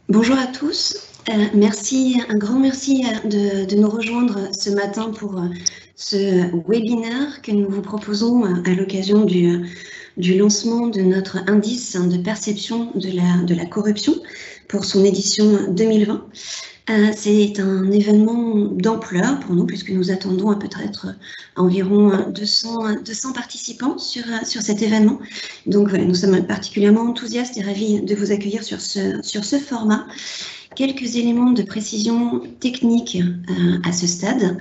Bonjour à tous. Merci, un grand merci de nous rejoindre ce matin pour ce webinaire que nous vous proposons à l'occasion du lancement de notre indice de perception de la corruption pour son édition 2020. C'est un événement d'ampleur pour nous puisque nous attendons peut-être environ 200 participants sur cet événement. Donc voilà, nous sommes particulièrement enthousiastes et ravis de vous accueillir sur ce format. Quelques éléments de précision technique à ce stade.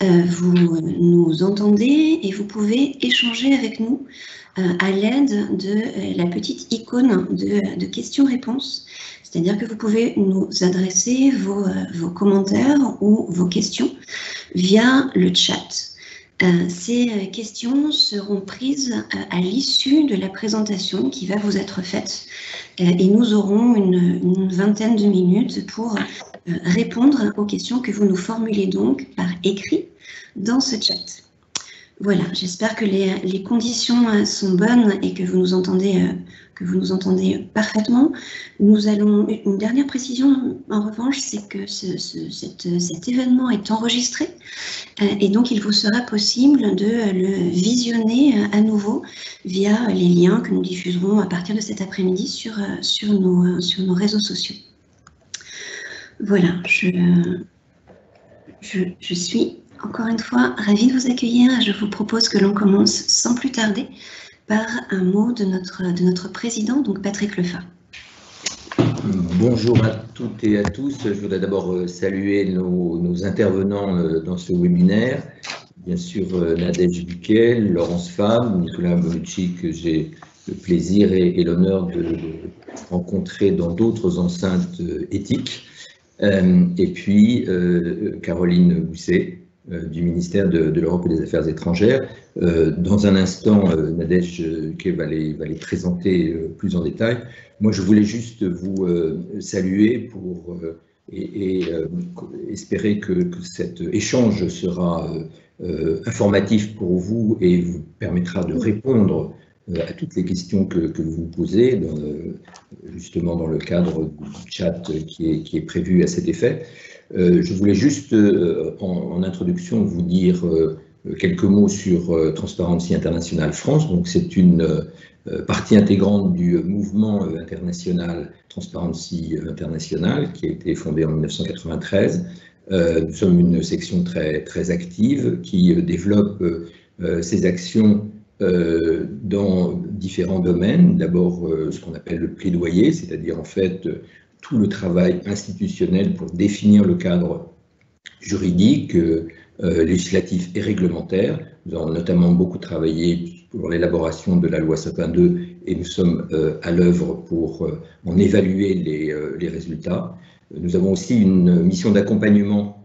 Vous nous entendez et vous pouvez échanger avec nous à l'aide de la petite icône de questions-réponses. C'est-à-dire que vous pouvez nous adresser vos commentaires ou vos questions via le chat. Ces questions seront prises à l'issue de la présentation qui va vous être faite et nous aurons une vingtaine de minutes pour répondre aux questions que vous nous formulez donc par écrit dans ce chat. Voilà, j'espère que les conditions sont bonnes et que vous nous entendez parfaitement. Nous allons, une dernière précision en revanche, c'est que cet événement est enregistré et donc il vous sera possible de le visionner à nouveau via les liens que nous diffuserons à partir de cet après-midi sur nos réseaux sociaux. Voilà, je suis encore une fois ravie de vous accueillir. Je vous propose que l'on commence sans plus tarder par un mot de notre président, donc Patrick Lefat. Bonjour à toutes et à tous. Je voudrais d'abord saluer nos intervenants dans ce webinaire. Bien sûr, Nadège Buquel, Laurence Fabre, Nicolas Bonucci, que j'ai le plaisir et l'honneur de rencontrer dans d'autres enceintes éthiques. Et puis Caroline Bousset, du ministère de l'Europe et des Affaires étrangères. Dans un instant, Nadège va les présenter plus en détail. Moi, je voulais juste vous saluer et espérer que cet échange sera informatif pour vous et vous permettra de répondre à toutes les questions que vous posez, justement dans le cadre du chat qui est prévu à cet effet. Je voulais juste, en introduction, vous dire quelques mots sur Transparency International France. Donc, c'est une partie intégrante du mouvement international Transparency International qui a été fondé en 1993. Nous sommes une section très active qui développe ses actions dans différents domaines. D'abord, ce qu'on appelle le plaidoyer, c'est-à-dire en fait tout le travail institutionnel pour définir le cadre juridique, législatif et réglementaire. Nous avons notamment beaucoup travaillé pour l'élaboration de la loi Sapin II et nous sommes à l'œuvre pour en évaluer les résultats. Nous avons aussi une mission d'accompagnement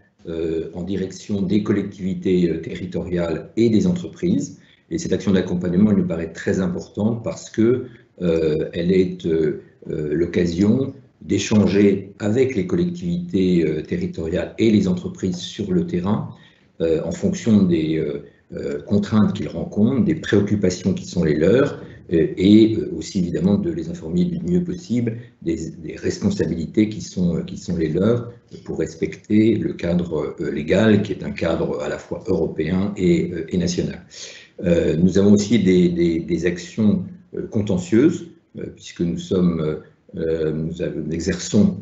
en direction des collectivités territoriales et des entreprises. Et cette action d'accompagnement, elle nous paraît très importante parce que elle est l'occasion d'échanger avec les collectivités territoriales et les entreprises sur le terrain en fonction des contraintes qu'ils rencontrent, des préoccupations qui sont les leurs et aussi évidemment de les informer du mieux possible des responsabilités qui sont les leurs pour respecter le cadre légal qui est un cadre à la fois européen et national. Nous avons aussi des actions contentieuses puisque nous exerçons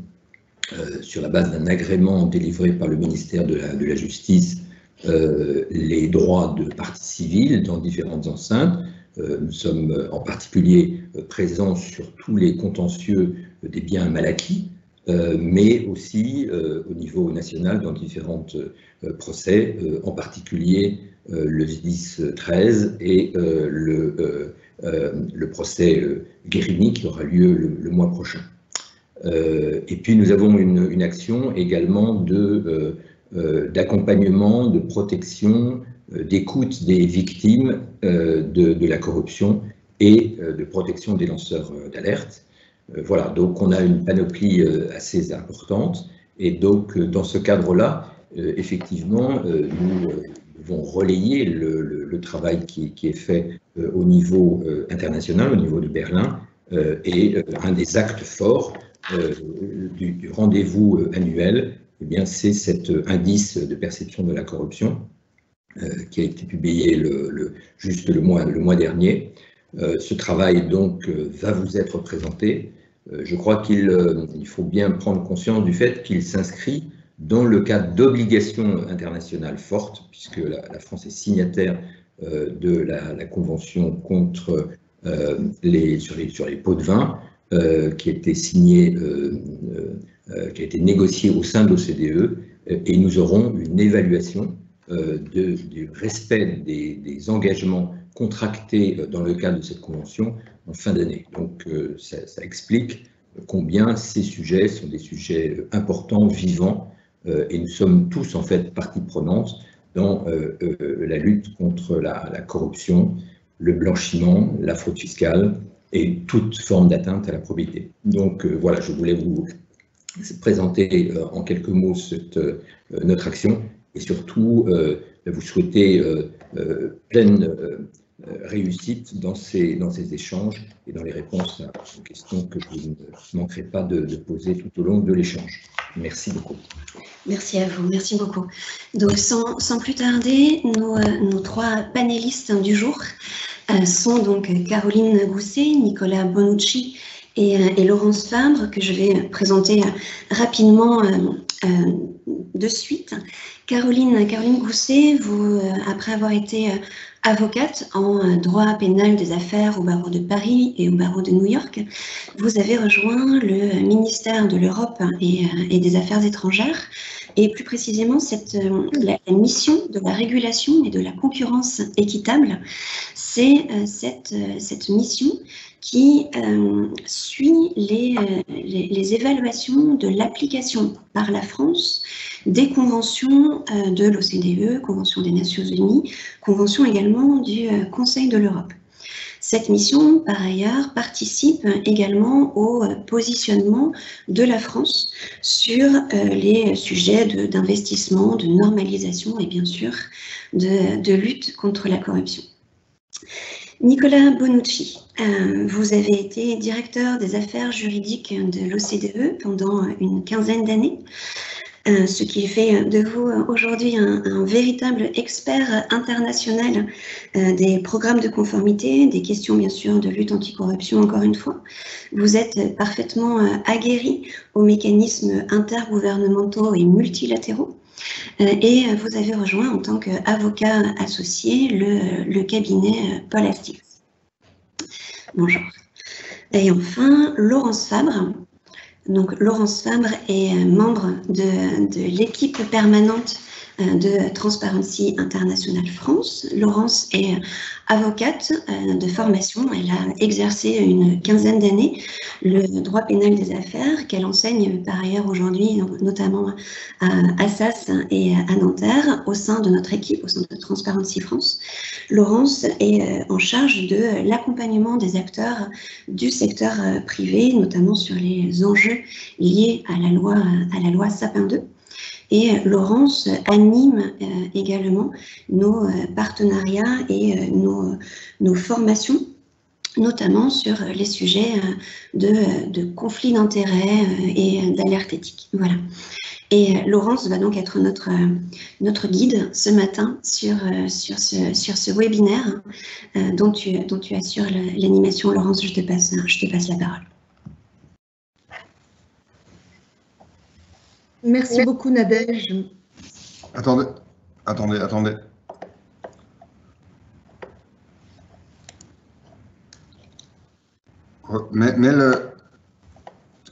sur la base d'un agrément délivré par le ministère de la Justice les droits de partie civile dans différentes enceintes. Nous sommes en particulier présents sur tous les contentieux des biens mal acquis, mais aussi au niveau national dans différents procès, en particulier le 10-13 et le procès Guérini qui aura lieu le mois prochain. Et puis nous avons une action également d'accompagnement, de protection, d'écoute des victimes de la corruption et de protection des lanceurs d'alerte. Voilà, donc on a une panoplie assez importante et donc dans ce cadre-là, effectivement, nous devons relayer le travail qui est fait au niveau international, au niveau de Berlin, et un des actes forts du rendez-vous annuel, eh bien, c'est cet indice de perception de la corruption qui a été publié juste le mois dernier. Ce travail, donc, va vous être présenté. Je crois qu'il faut bien prendre conscience du fait qu'il s'inscrit dans le cadre d'obligations internationales fortes, puisque la France est signataire de la Convention contre sur les pots de vin, qui a été signée, qui a été négociée au sein de l'OCDE, et nous aurons une évaluation du respect des engagements contractés dans le cadre de cette convention en fin d'année. Donc ça explique combien ces sujets sont des sujets importants, vivants, et nous sommes tous en fait partie prenante dans la lutte contre la corruption, le blanchiment, la fraude fiscale et toute forme d'atteinte à la probité. Donc voilà, je voulais vous présenter en quelques mots notre action et surtout vous souhaiter pleine réussite dans ces échanges et dans les réponses aux questions que vous ne manquerez pas de poser tout au long de l'échange. Merci beaucoup. Merci à vous, merci beaucoup. Donc sans plus tarder, nos trois panélistes du jour sont donc Caroline Gousset, Nicolas Bonucci et Laurence Fabre, que je vais présenter rapidement de suite. Caroline Gousset, vous, après avoir été avocate en droit pénal des affaires au barreau de Paris et au barreau de New York, vous avez rejoint le ministère de l'Europe et des Affaires étrangères, et plus précisément la mission de la régulation et de la concurrence équitable. C'est cette mission qui suit les évaluations de l'application par la France des conventions de l'OCDE, Convention des Nations Unies, convention également du Conseil de l'Europe. Cette mission, par ailleurs, participe également au positionnement de la France sur les sujets d'investissement, de normalisation et bien sûr de lutte contre la corruption. Nicolas Bonucci, vous avez été directeur des affaires juridiques de l'OCDE pendant une quinzaine d'années, ce qui fait de vous aujourd'hui un véritable expert international des programmes de conformité, des questions bien sûr de lutte anticorruption encore une fois. Vous êtes parfaitement aguerri aux mécanismes intergouvernementaux et multilatéraux. Et vous avez rejoint en tant qu'avocat associé le cabinet Paul Astix. Bonjour. Et enfin, Laurence Fabre. Donc, Laurence Fabre est membre de l'équipe permanente de Transparency International France. Laurence est avocate de formation. Elle a exercé une quinzaine d'années le droit pénal des affaires qu'elle enseigne par ailleurs aujourd'hui, notamment à Assas et à Nanterre, au sein de notre équipe, au sein de Transparency France. Laurence est en charge de l'accompagnement des acteurs du secteur privé, notamment sur les enjeux liés à la loi Sapin 2. Et Laurence anime également nos partenariats et nos formations, notamment sur les sujets de conflits d'intérêts et d'alerte éthique. Voilà. Et Laurence va donc être notre guide ce matin sur ce webinaire dont tu assures l'animation. Laurence, je te passe la parole. Merci beaucoup, Nadège. Attendez.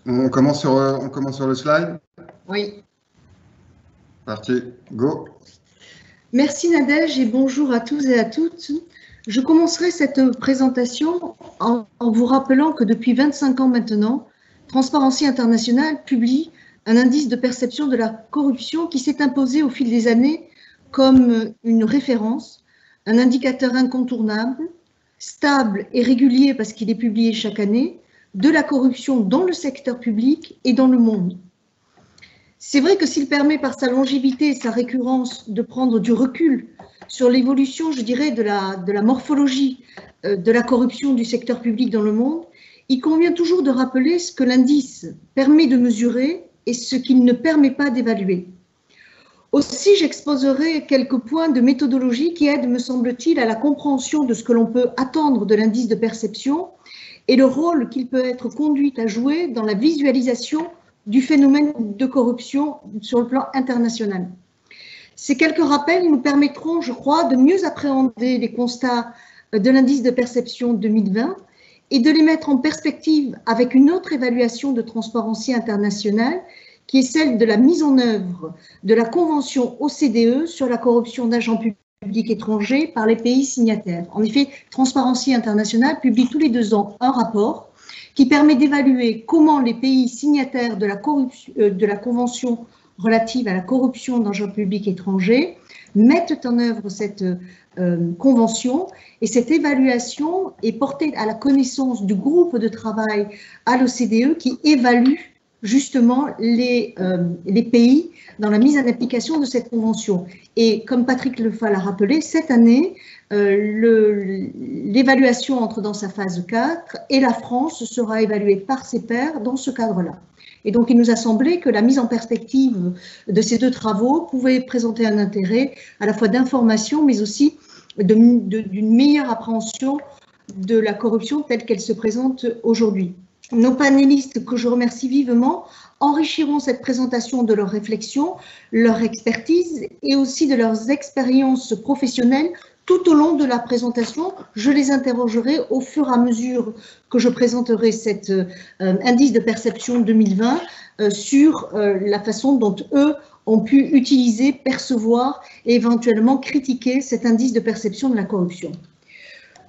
On commence sur le slide? Oui. Parti, go. Merci, Nadège, et bonjour à tous et à toutes. Je commencerai cette présentation en vous rappelant que depuis 25 ans maintenant, Transparency International publie un indice de perception de la corruption qui s'est imposé au fil des années comme une référence, un indicateur incontournable, stable et régulier parce qu'il est publié chaque année, de la corruption dans le secteur public et dans le monde. C'est vrai que s'il permet par sa longévité et sa récurrence de prendre du recul sur l'évolution, je dirais, de la morphologie de la corruption du secteur public dans le monde, il convient toujours de rappeler ce que l'indice permet de mesurer et ce qu'il ne permet pas d'évaluer. Aussi, j'exposerai quelques points de méthodologie qui aident, me semble-t-il, à la compréhension de ce que l'on peut attendre de l'indice de perception et le rôle qu'il peut être conduit à jouer dans la visualisation du phénomène de corruption sur le plan international. Ces quelques rappels nous permettront, je crois, de mieux appréhender les constats de l'indice de perception 2020 et de les mettre en perspective avec une autre évaluation de Transparency International qui est celle de la mise en œuvre de la Convention OCDE sur la corruption d'agents publics étrangers par les pays signataires. En effet, Transparency International publie tous les 2 ans un rapport qui permet d'évaluer comment les pays signataires de la Convention relative à la corruption d'agents publics étrangers mettent en œuvre cette convention, et cette évaluation est portée à la connaissance du groupe de travail à l'OCDE qui évalue justement les pays dans la mise en application de cette convention. Et comme Patrick Lefal l'a rappelé, cette année, l'évaluation entre dans sa phase 4 et la France sera évaluée par ses pairs dans ce cadre-là. Et donc, il nous a semblé que la mise en perspective de ces 2 travaux pouvait présenter un intérêt à la fois d'information, mais aussi d'une meilleure appréhension de la corruption telle qu'elle se présente aujourd'hui. Nos panélistes, que je remercie vivement, enrichiront cette présentation de leurs réflexions, leur expertise et aussi de leurs expériences professionnelles tout au long de la présentation. Je les interrogerai au fur et à mesure que je présenterai cet indice de perception 2020 sur la façon dont eux ont pu utiliser, percevoir et éventuellement critiquer cet indice de perception de la corruption.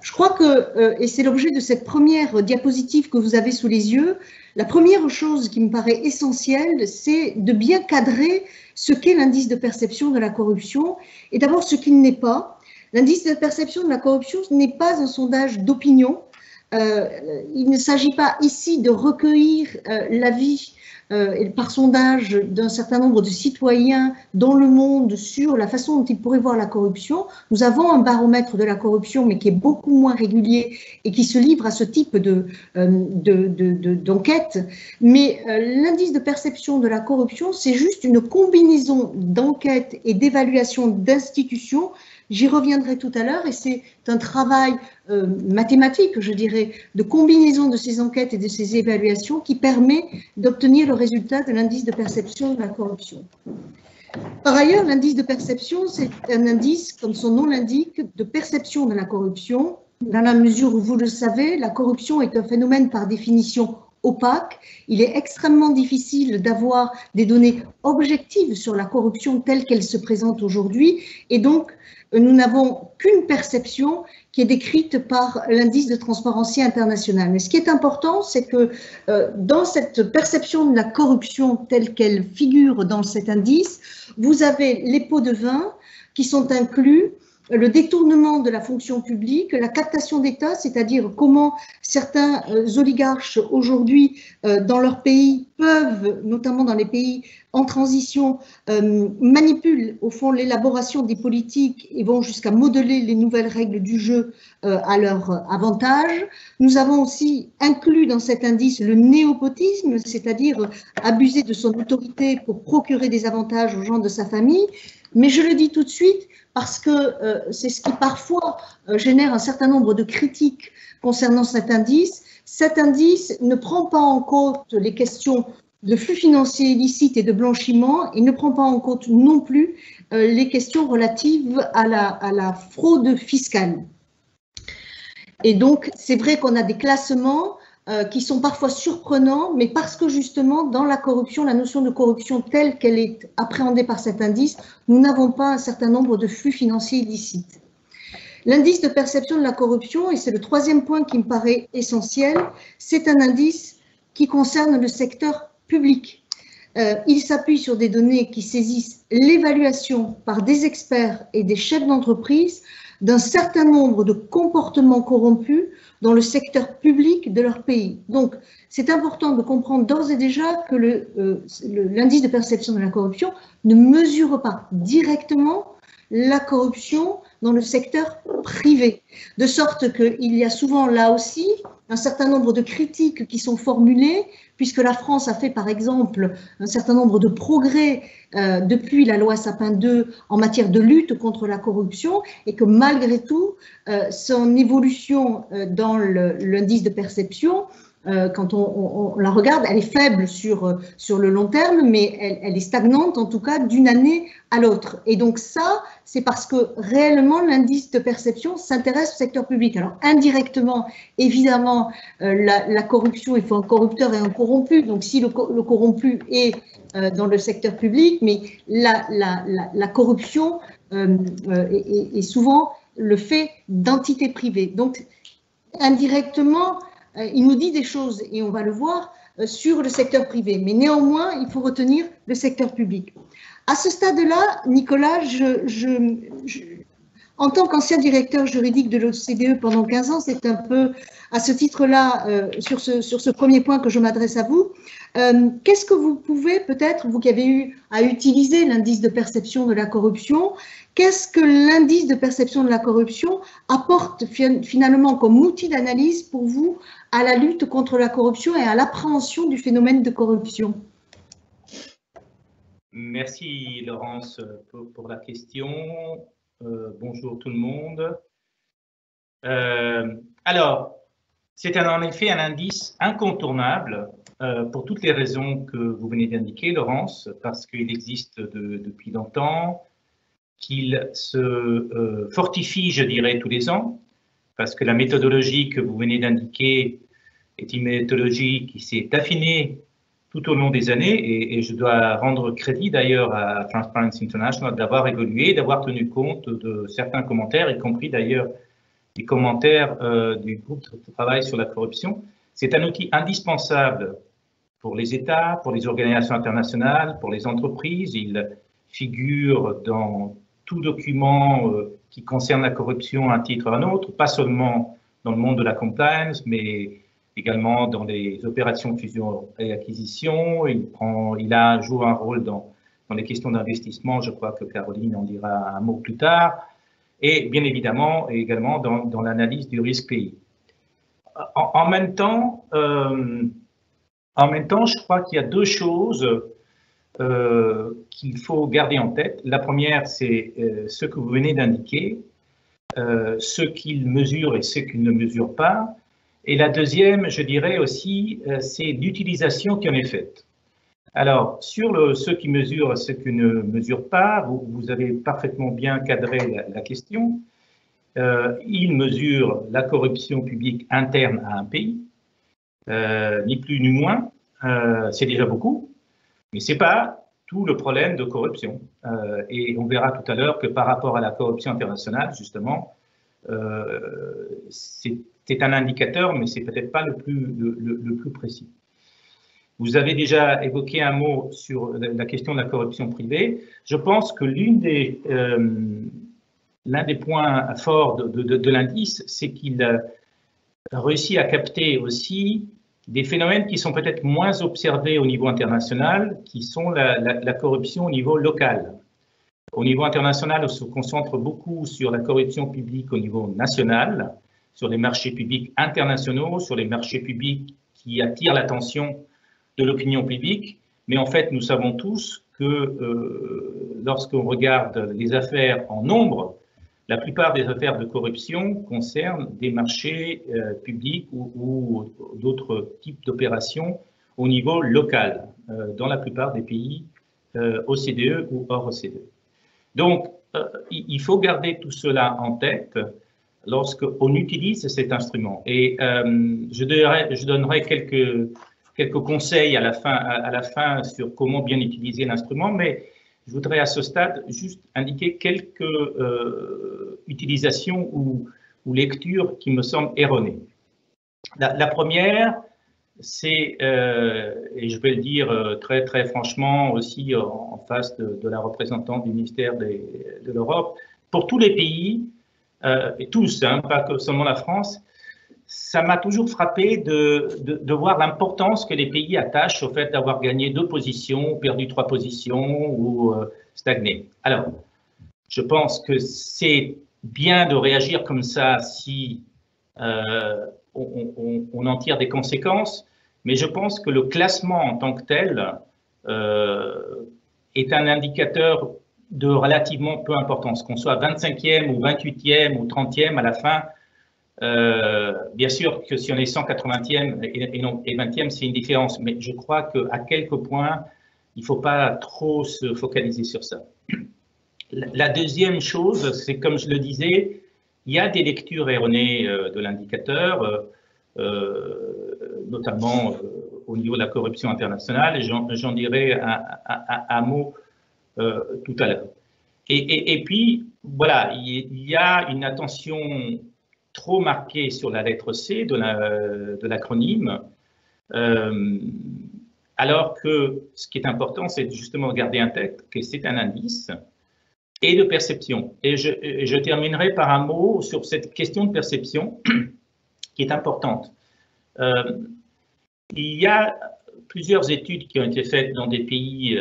Je crois que, et c'est l'objet de cette première diapositive que vous avez sous les yeux, la première chose qui me paraît essentielle, c'est de bien cadrer ce qu'est l'indice de perception de la corruption et d'abord ce qu'il n'est pas. L'indice de perception de la corruption n'est pas un sondage d'opinion. Il ne s'agit pas ici de recueillir l'avis par sondage d'un certain nombre de citoyens dans le monde sur la façon dont ils pourraient voir la corruption. Nous avons un baromètre de la corruption, mais qui est beaucoup moins régulier et qui se livre à ce type d'enquête. Mais l'indice de perception de la corruption, c'est juste une combinaison d'enquêtes et d'évaluations d'institutions. J'y reviendrai tout à l'heure et c'est un travail mathématique, je dirais, de combinaison de ces enquêtes et de ces évaluations qui permet d'obtenir le résultat de l'indice de perception de la corruption. Par ailleurs, l'indice de perception, c'est un indice, comme son nom l'indique, de perception de la corruption. Dans la mesure où, vous le savez, la corruption est un phénomène par définition opaque. Il est extrêmement difficile d'avoir des données objectives sur la corruption telle qu'elle se présente aujourd'hui et donc nous n'avons qu'une perception qui est décrite par l'indice de Transparency International. Mais ce qui est important, c'est que dans cette perception de la corruption telle qu'elle figure dans cet indice, vous avez les pots de vin qui sont inclus, le détournement de la fonction publique, la captation d'État, c'est-à-dire comment certains oligarches aujourd'hui dans leur pays peuvent, notamment dans les pays en transition, manipulent au fond l'élaboration des politiques et vont jusqu'à modeler les nouvelles règles du jeu à leur avantage. Nous avons aussi inclus dans cet indice le népotisme, c'est-à-dire abuser de son autorité pour procurer des avantages aux gens de sa famille. Mais je le dis tout de suite parce que c'est ce qui parfois génère un certain nombre de critiques concernant cet indice. Cet indice ne prend pas en compte les questions de flux financiers illicites et de blanchiment et ne prend pas en compte non plus les questions relatives à la fraude fiscale. Et donc, c'est vrai qu'on a des classements qui sont parfois surprenants, mais parce que justement, dans la corruption, la notion de corruption telle qu'elle est appréhendée par cet indice, nous n'avons pas un certain nombre de flux financiers illicites. L'indice de perception de la corruption, et c'est le troisième point qui me paraît essentiel, c'est un indice qui concerne le secteur public. Il s'appuie sur des données qui saisissent l'évaluation par des experts et des chefs d'entreprise d'un certain nombre de comportements corrompus dans le secteur public de leur pays. Donc, c'est important de comprendre d'ores et déjà que l'indice de perception de la corruption ne mesure pas directement la corruption dans le secteur privé, de sorte qu'il y a souvent là aussi un certain nombre de critiques qui sont formulées, puisque la France a fait par exemple un certain nombre de progrès depuis la loi Sapin II en matière de lutte contre la corruption, et que malgré tout, son évolution dans l'indice de perception, quand on la regarde, elle est faible sur le long terme, mais elle est stagnante en tout cas d'une année à l'autre. Et donc ça, c'est parce que réellement l'indice de perception s'intéresse au secteur public. Alors indirectement, évidemment, la corruption, il faut un corrupteur et un corrompu. Donc si le corrompu est dans le secteur public, mais la corruption est souvent le fait d'entités privées. Donc indirectement, il nous dit des choses, et on va le voir, sur le secteur privé. Mais néanmoins, il faut retenir le secteur public. À ce stade-là, Nicolas, en tant qu'ancien directeur juridique de l'OCDE pendant 15 ans, c'est un peu à ce titre-là, sur ce premier point que je m'adresse à vous. Qu'est-ce que vous pouvez, peut-être, vous qui avez eu à utiliser l'indice de perception de la corruption, qu'est-ce que l'indice de perception de la corruption apporte finalement comme outil d'analyse pour vous à la lutte contre la corruption et à l'appréhension du phénomène de corruption? Merci Laurence pour la question. Bonjour tout le monde. Alors, c'est en effet un indice incontournable pour toutes les raisons que vous venez d'indiquer, Laurence, parce qu'il existe depuis longtemps, qu'il se fortifie, je dirais, tous les ans, parce que la méthodologie que vous venez d'indiquer est une méthodologie qui s'est affinée tout au long des années, et je dois rendre crédit d'ailleurs à Transparency International d'avoir évolué, d'avoir tenu compte de certains commentaires, y compris d'ailleurs les commentaires du groupe de travail sur la corruption. C'est un outil indispensable pour les États, pour les organisations internationales, pour les entreprises. Il figure dans tout document qui concerne la corruption à un titre ou à un autre, pas seulement dans le monde de la compliance, mais également dans les opérations de fusion et acquisition. Il joue un rôle dans les questions d'investissement. Je crois que Caroline en dira un mot plus tard. Et bien évidemment, également dans l'analyse du risque pays. En même temps, je crois qu'il y a deux choses qu'il faut garder en tête. La première, c'est ce que vous venez d'indiquer, ce qu'il mesure et ce qu'il ne mesure pas. Et la deuxième, je dirais aussi, c'est l'utilisation qui en est faite. Alors, sur ce qui mesure et ce qui ne mesure pas, vous avez parfaitement bien cadré la question. Il mesure la corruption publique interne à un pays, ni plus ni moins. C'est déjà beaucoup, mais ce n'est pas tout le problème de corruption. Et on verra tout à l'heure que par rapport à la corruption internationale, justement, c'est un indicateur, mais ce n'est peut-être pas le plus précis. Vous avez déjà évoqué un mot sur la question de la corruption privée. Je pense que l'un des points forts de l'indice, c'est qu'il réussit à capter aussi des phénomènes qui sont peut-être moins observés au niveau international, qui sont la corruption au niveau local. Au niveau international, on se concentre beaucoup sur la corruption publique au niveau national, sur les marchés publics internationaux, sur les marchés publics qui attirent l'attention de l'opinion publique. Mais en fait, nous savons tous que lorsqu'on regarde les affaires en nombre, la plupart des affaires de corruption concernent des marchés publics ou d'autres types d'opérations au niveau local, dans la plupart des pays OCDE ou hors OCDE. Donc, il faut garder tout cela en tête lorsqu'on utilise cet instrument. Et je donnerai quelques conseils à la fin sur comment bien utiliser l'instrument, mais je voudrais à ce stade juste indiquer quelques utilisations ou lectures qui me semblent erronées. La première, c'est, et je vais le dire très très franchement aussi en face de la représentante du ministère de l'Europe, pour tous les pays, et tous, hein, pas que seulement la France, ça m'a toujours frappé de voir l'importance que les pays attachent au fait d'avoir gagné 2 positions, perdu 3 positions ou stagné. Alors, je pense que c'est bien de réagir comme ça si on en tire des conséquences, mais je pense que le classement en tant que tel est un indicateur de relativement peu importance, qu'on soit 25e ou 28e ou 30e à la fin. Bien sûr que si on est 180e et 20e, c'est une différence, mais je crois qu'à quelques points, il ne faut pas trop se focaliser sur ça. La deuxième chose, c'est comme je le disais, il y a des lectures erronées de l'indicateur, notamment au niveau de la corruption internationale, et j'en dirai un mot tout à l'heure. Et puis, voilà, il y a une attention trop marquée sur la lettre C de l'acronyme, alors que ce qui est important, c'est justement de garder en tête que c'est un indice et de perception. Et je terminerai par un mot sur cette question de perception qui est importante. Il y a plusieurs études qui ont été faites dans des pays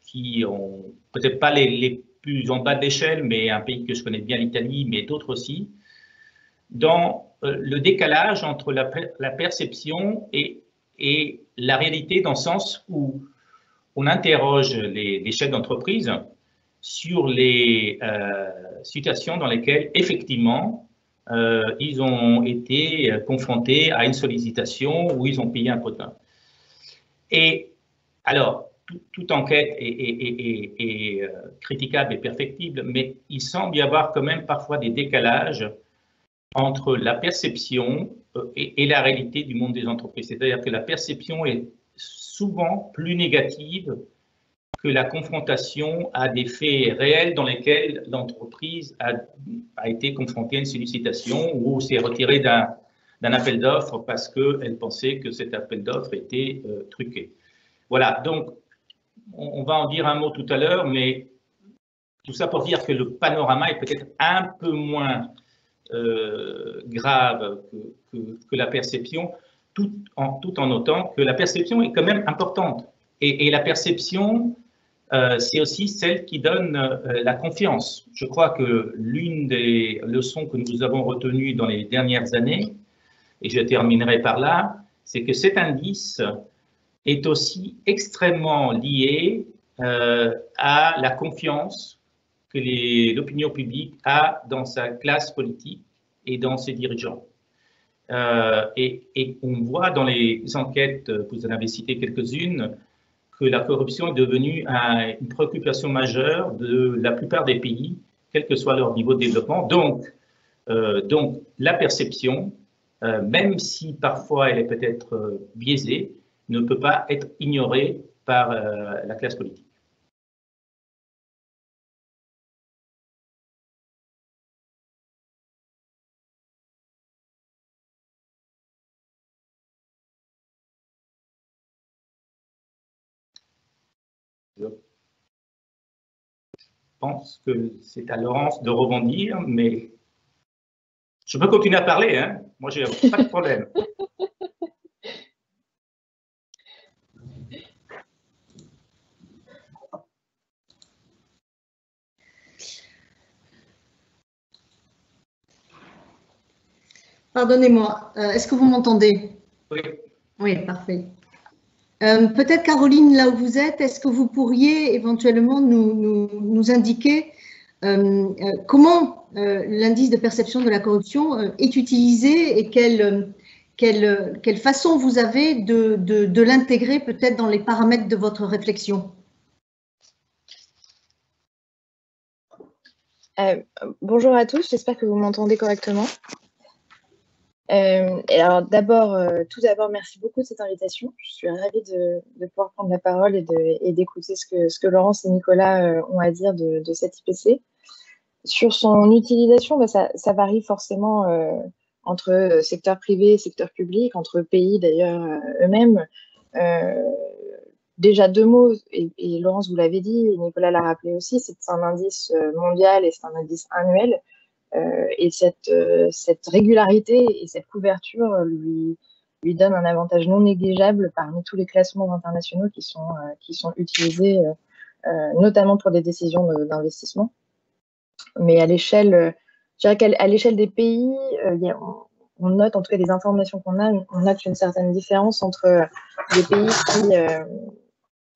qui ont peut-être pas les plus en bas de l'échelle, mais un pays que je connais bien, l'Italie, mais d'autres aussi, dans le décalage entre la perception et la réalité, dans le sens où on interroge les chefs d'entreprise sur les situations dans lesquelles, effectivement, ils ont été confrontés à une sollicitation où ils ont payé un quota. Et alors, toute enquête est critiquable et perfectible, mais il semble y avoir quand même parfois des décalages entre la perception et la réalité du monde des entreprises. C'est-à-dire que la perception est souvent plus négative que la confrontation à des faits réels dans lesquels l'entreprise a été confrontée à une sollicitation ou s'est retirée d'un appel d'offres parce qu'elle pensait que cet appel d'offres était truqué. Voilà, donc on va en dire un mot tout à l'heure, mais tout ça pour dire que le panorama est peut-être un peu moins grave que la perception, tout en notant que la perception est quand même importante. Et la perception, c'est aussi celle qui donne la confiance. Je crois que l'une des leçons que nous avons retenues dans les dernières années, et je terminerai par là, c'est que cet indice est aussi extrêmement lié à la confiance que l'opinion publique a dans sa classe politique et dans ses dirigeants. Et on voit dans les enquêtes, vous en avez cité quelques-unes, que la corruption est devenue une préoccupation majeure de la plupart des pays, quel que soit leur niveau de développement. Donc la perception, même si parfois elle est peut-être biaisée, ne peut pas être ignorée par la classe politique. Je pense que c'est à Laurence de rebondir, mais je peux continuer à parler, hein. Moi, j'ai pas de problème. Pardonnez-moi, est-ce que vous m'entendez? Oui. Oui, parfait. Peut-être, Caroline, là où vous êtes, est-ce que vous pourriez éventuellement nous indiquer comment l'indice de perception de la corruption est utilisé et quelle façon vous avez de l'intégrer peut-être dans les paramètres de votre réflexion? Bonjour à tous, j'espère que vous m'entendez correctement. Et alors tout d'abord, merci beaucoup de cette invitation. Je suis ravie de pouvoir prendre la parole et d'écouter ce que Laurence et Nicolas ont à dire de cette IPC. Sur son utilisation, ça varie forcément entre secteur privé et secteur public, entre pays d'ailleurs eux-mêmes. Déjà deux mots, et Laurence vous l'avez dit, et Nicolas l'a rappelé aussi, c'est un indice mondial et c'est un indice annuel. Et cette régularité et cette couverture lui donne un avantage non négligeable parmi tous les classements internationaux qui sont utilisés, notamment pour des décisions d'investissement. Mais à l'échelle, je dirais qu'à l'échelle des pays, on note, en tout cas des informations qu'on a, on note une certaine différence entre les pays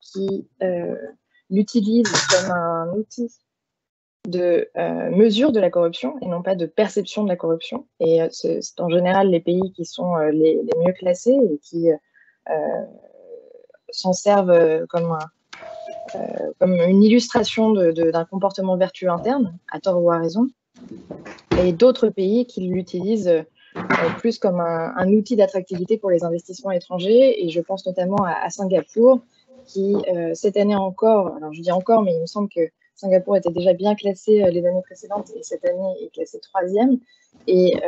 qui l'utilisent comme un outil de mesure de la corruption et non pas de perception de la corruption. Et c'est en général les pays qui sont les mieux classés et qui s'en servent comme une illustration d'un comportement vertueux interne, à tort ou à raison, et d'autres pays qui l'utilisent plus comme un outil d'attractivité pour les investissements étrangers. Et je pense notamment à Singapour, qui cette année encore, alors je dis encore, mais il me semble que Singapour était déjà bien classé les années précédentes et cette année est classé 3e. Et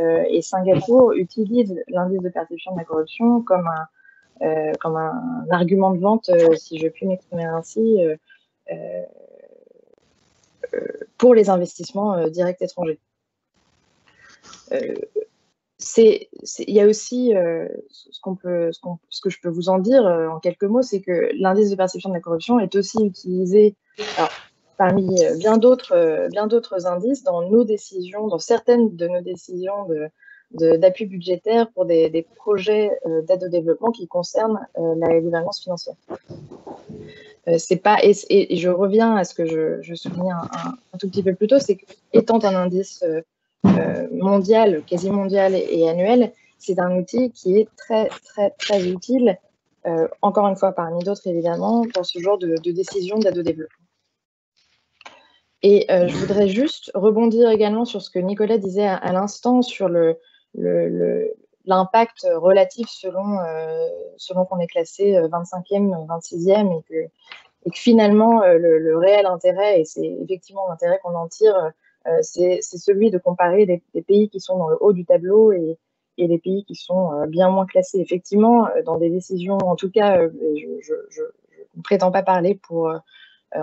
Singapour utilise l'indice de perception de la corruption comme un argument de vente, si je puis m'exprimer ainsi, pour les investissements directs étrangers. Il y a aussi ce que je peux vous en dire en quelques mots, c'est que l'indice de perception de la corruption est aussi utilisé parmi bien d'autres indices dans nos décisions, dans certaines de nos décisions d'appui budgétaire pour des projets d'aide au développement qui concernent la gouvernance financière. C'est pas, et je reviens à ce que je soulignais un tout petit peu plus tôt, c'est qu'étant un indice mondial, quasi mondial et annuel, c'est un outil qui est très, très, très utile, encore une fois parmi d'autres évidemment, dans ce genre de décision d'aide au développement. Et je voudrais juste rebondir également sur ce que Nicolas disait à l'instant sur l'impact relatif selon qu'on est classé 25e, 26e et que finalement le réel intérêt, et c'est effectivement l'intérêt qu'on en tire, c'est celui de comparer des pays qui sont dans le haut du tableau et les pays qui sont bien moins classés. Effectivement, dans des décisions, en tout cas, je ne prétends pas parler pour...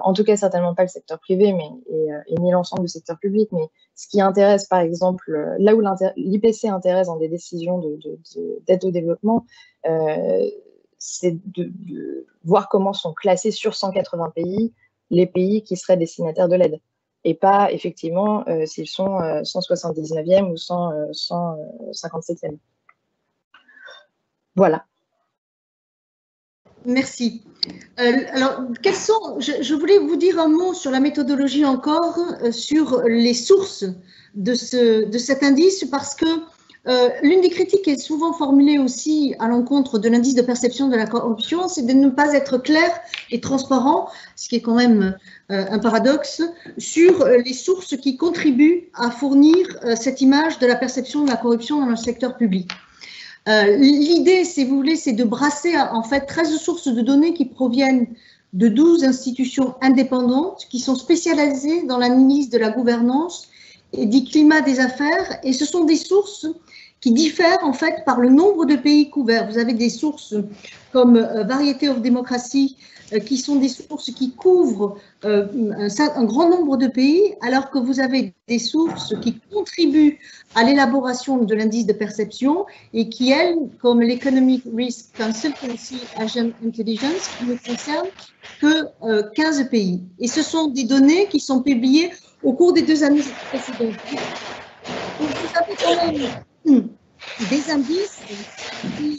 en tout cas, certainement pas le secteur privé et ni l'ensemble du secteur public, mais ce qui intéresse, par exemple, là où l'IPC intéresse dans des décisions d'aide au développement, c'est de voir comment sont classés sur 180 pays les pays qui seraient destinataires de l'aide, et pas effectivement s'ils sont 179e ou 157e. Voilà. Merci. Alors, je voulais vous dire un mot sur la méthodologie encore, sur les sources de cet indice, parce que l'une des critiques qui est souvent formulée aussi à l'encontre de l'indice de perception de la corruption, c'est de ne pas être clair et transparent, ce qui est quand même un paradoxe, sur les sources qui contribuent à fournir cette image de la perception de la corruption dans le secteur public. L'idée, si vous voulez, c'est de brasser en fait 13 sources de données qui proviennent de 12 institutions indépendantes qui sont spécialisées dans l'analyse de la gouvernance et du climat des affaires. Et ce sont des sources qui diffèrent en fait par le nombre de pays couverts. Vous avez des sources comme Variety of Democracy qui sont des sources qui couvrent un grand nombre de pays, alors que vous avez des sources qui contribuent à l'élaboration de l'indice de perception et qui, elles, comme l'Economic Risk Consultancy Agent Intelligence, qui ne concernent que 15 pays. Et ce sont des données qui sont publiées au cours des 2 années précédentes. Donc, vous avez quand même des indices qui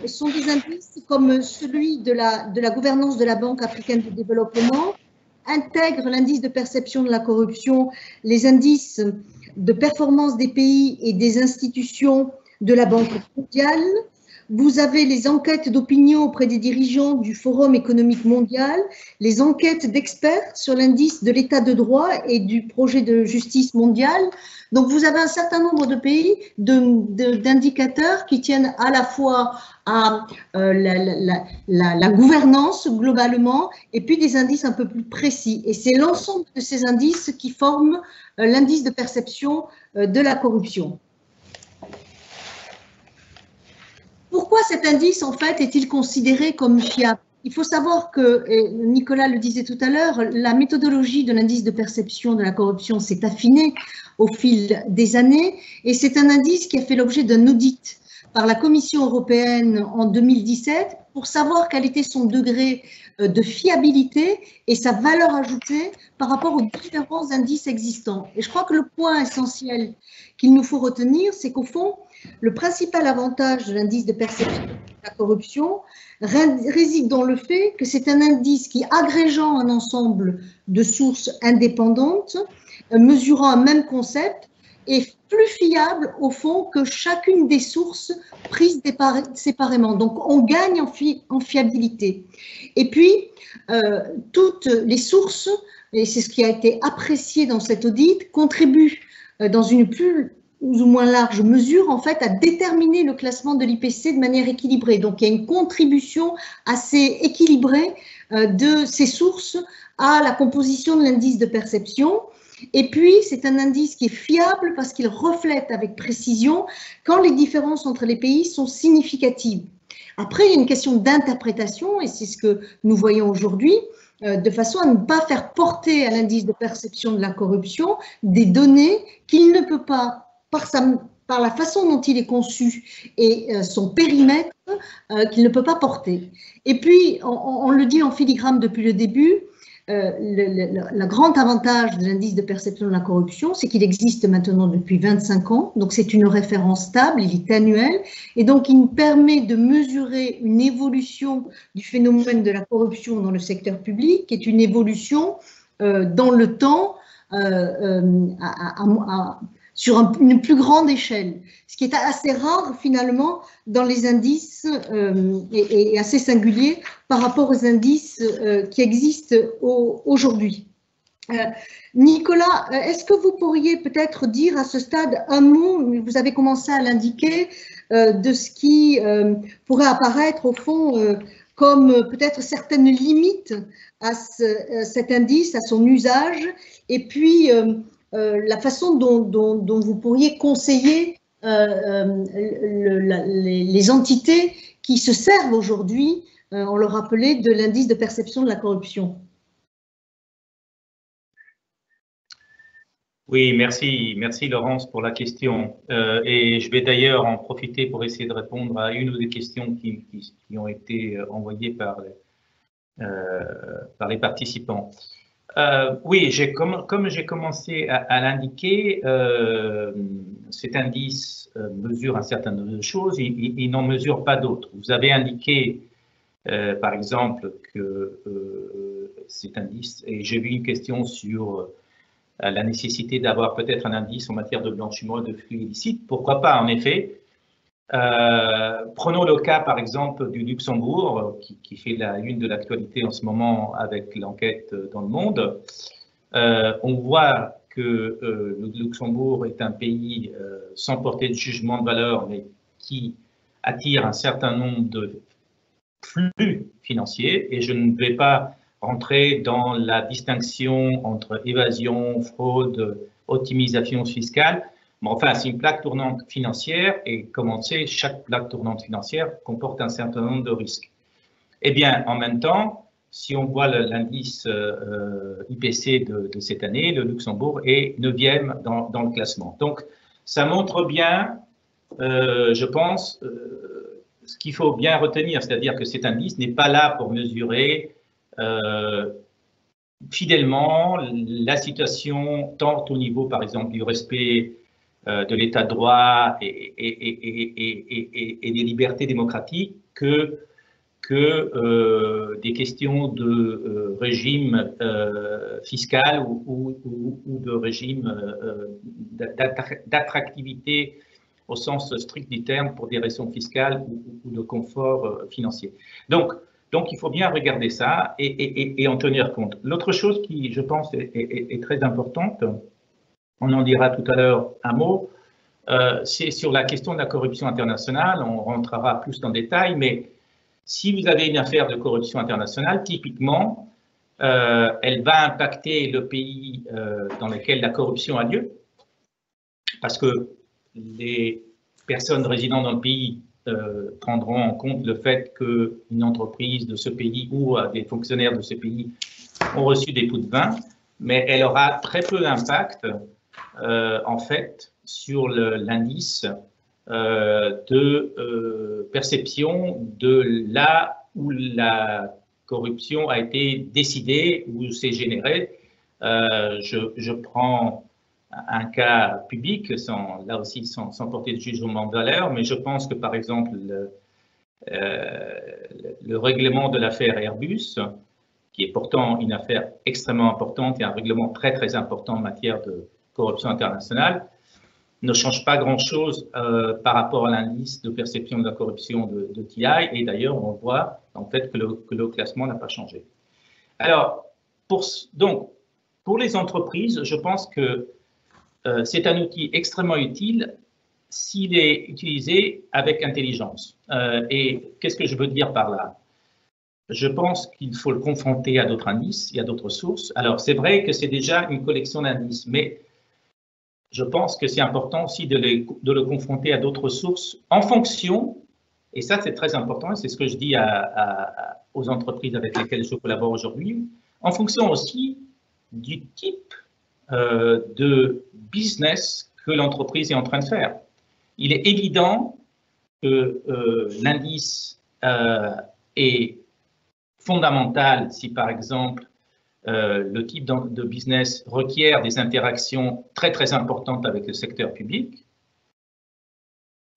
sont des indices comme celui de la gouvernance de la Banque africaine de développement, intègre l'indice de perception de la corruption, les indices de performance des pays et des institutions de la Banque mondiale. Vous avez les enquêtes d'opinion auprès des dirigeants du Forum économique mondial, les enquêtes d'experts sur l'indice de l'état de droit et du projet de justice mondiale. Donc, vous avez un certain nombre de pays, d'indicateurs qui tiennent à la fois à la gouvernance globalement et puis des indices un peu plus précis. Et c'est l'ensemble de ces indices qui forment l'indice de perception de la corruption. Pourquoi cet indice, en fait, est-il considéré comme fiable? Il faut savoir que, et Nicolas le disait tout à l'heure, la méthodologie de l'indice de perception de la corruption s'est affinée au fil des années et c'est un indice qui a fait l'objet d'un audit par la Commission européenne en 2017 pour savoir quel était son degré de fiabilité et sa valeur ajoutée par rapport aux différents indices existants. Et je crois que le point essentiel qu'il nous faut retenir, c'est qu'au fond, le principal avantage de l'indice de perception de la corruption réside dans le fait que c'est un indice qui, agrégeant un ensemble de sources indépendantes, mesurant un même concept, est plus fiable au fond que chacune des sources prises séparément. Donc on gagne en fiabilité. Et puis, toutes les sources, et c'est ce qui a été apprécié dans cet audit, contribuent dans une plus ou moins large mesure, en fait, à déterminer le classement de l'IPC de manière équilibrée. Donc, il y a une contribution assez équilibrée de ces sources à la composition de l'indice de perception. Et puis, c'est un indice qui est fiable parce qu'il reflète avec précision quand les différences entre les pays sont significatives. Après, il y a une question d'interprétation, et c'est ce que nous voyons aujourd'hui, de façon à ne pas faire porter à l'indice de perception de la corruption des données qu'il ne peut pas, par la façon dont il est conçu et son périmètre, qu'il ne peut pas porter. Et puis, on le dit en filigrane depuis le début, le grand avantage de l'indice de perception de la corruption, c'est qu'il existe maintenant depuis 25 ans, donc c'est une référence stable, il est annuel, et donc il nous permet de mesurer une évolution du phénomène de la corruption dans le secteur public, qui est une évolution dans le temps sur une plus grande échelle, ce qui est assez rare finalement dans les indices et assez singulier par rapport aux indices qui existent aujourd'hui. Nicolas, est-ce que vous pourriez peut-être dire à ce stade un mot, vous avez commencé à l'indiquer, de ce qui pourrait apparaître au fond comme peut-être certaines limites à cet indice, à son usage, et puis la façon dont vous pourriez conseiller les entités qui se servent aujourd'hui, on le rappelait, de l'indice de perception de la corruption. Oui, merci Laurence pour la question. Et je vais d'ailleurs en profiter pour essayer de répondre à une ou deux questions qui ont été envoyées par les participants. Oui, comme j'ai commencé à l'indiquer, cet indice mesure un certain nombre de choses, il n'en mesure pas d'autres. Vous avez indiqué, par exemple, que cet indice, et j'ai vu une question sur la nécessité d'avoir peut-être un indice en matière de blanchiment et de flux illicites. Pourquoi pas, en effet. Prenons le cas, par exemple, du Luxembourg, qui fait la une de l'actualité en ce moment avec l'enquête dans le monde. On voit que le Luxembourg est un pays sans porter de jugement de valeur, mais qui attire un certain nombre de flux financiers. Et je ne vais pas rentrer dans la distinction entre évasion, fraude, optimisation fiscale. Mais enfin, c'est une plaque tournante financière et comme on sait, chaque plaque tournante financière comporte un certain nombre de risques. Eh bien, en même temps, si on voit l'indice IPC de cette année, le Luxembourg est 9e dans le classement. Donc, ça montre bien, je pense, ce qu'il faut bien retenir, c'est-à-dire que cet indice n'est pas là pour mesurer fidèlement la situation, tant au niveau, par exemple, du respect de l'état de droit et des libertés démocratiques que des questions de régime fiscal ou de régime d'attractivité au sens strict du terme pour des raisons fiscales ou de confort financier. Donc, il faut bien regarder ça et en tenir compte. L'autre chose qui, je pense, est très importante, on en dira tout à l'heure un mot, c'est sur la question de la corruption internationale. On rentrera plus dans le détail, mais si vous avez une affaire de corruption internationale, typiquement, elle va impacter le pays dans lequel la corruption a lieu, parce que les personnes résidant dans le pays prendront en compte le fait qu'une entreprise de ce pays ou des fonctionnaires de ce pays ont reçu des pots de vin, mais elle aura très peu d'impact en fait sur l'indice de perception de la où la corruption a été décidée, où c'est généré. Je prends un cas public, là aussi sans porter de jugement de valeur, mais je pense que par exemple le règlement de l'affaire Airbus, qui est pourtant une affaire extrêmement importante et un règlement très très important en matière de corruption internationale, ne change pas grand-chose par rapport à l'indice de perception de la corruption de TI, et d'ailleurs on voit en fait que le classement n'a pas changé. Alors, pour les entreprises, je pense que c'est un outil extrêmement utile s'il est utilisé avec intelligence. Et qu'est-ce que je veux dire par là? Je pense qu'il faut le confronter à d'autres indices, il y a d'autres sources. Alors, c'est vrai que c'est déjà une collection d'indices, mais je pense que c'est important aussi de le confronter à d'autres sources en fonction, et ça c'est très important, et c'est ce que je dis aux entreprises avec lesquelles je collabore aujourd'hui, en fonction aussi du type de business que l'entreprise est en train de faire. Il est évident que l'indice est fondamental si par exemple le type de business requiert des interactions très très importantes avec le secteur public.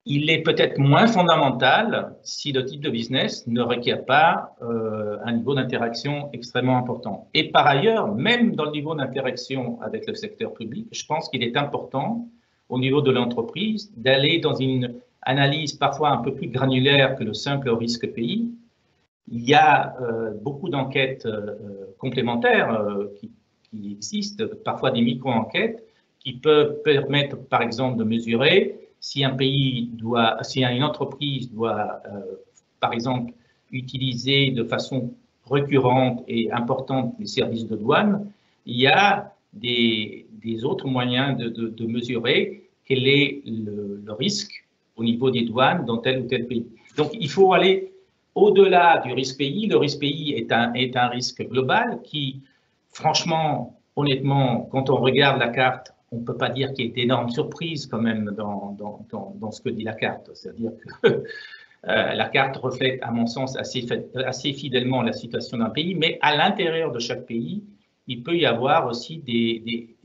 Il est peut-être moins fondamental si le type de business ne requiert pas un niveau d'interaction extrêmement important. Et par ailleurs, même dans le niveau d'interaction avec le secteur public, je pense qu'il est important au niveau de l'entreprise d'aller dans une analyse parfois un peu plus granulaire que le simple risque pays. Il y a beaucoup d'enquêtes complémentaires qui existent, parfois des micro-enquêtes qui peuvent permettre par exemple de mesurer si une entreprise doit, par exemple, utiliser de façon récurrente et importante les services de douane, il y a des autres moyens de mesurer quel est le risque au niveau des douanes dans tel ou tel pays. Donc, il faut aller au-delà du risque pays. Le risque pays est un risque global qui, franchement, honnêtement, quand on regarde la carte, on ne peut pas dire qu'il y ait d'énormes surprises quand même dans ce que dit la carte. C'est-à-dire que la carte reflète, à mon sens, assez fidèlement la situation d'un pays, mais à l'intérieur de chaque pays, il peut y avoir aussi des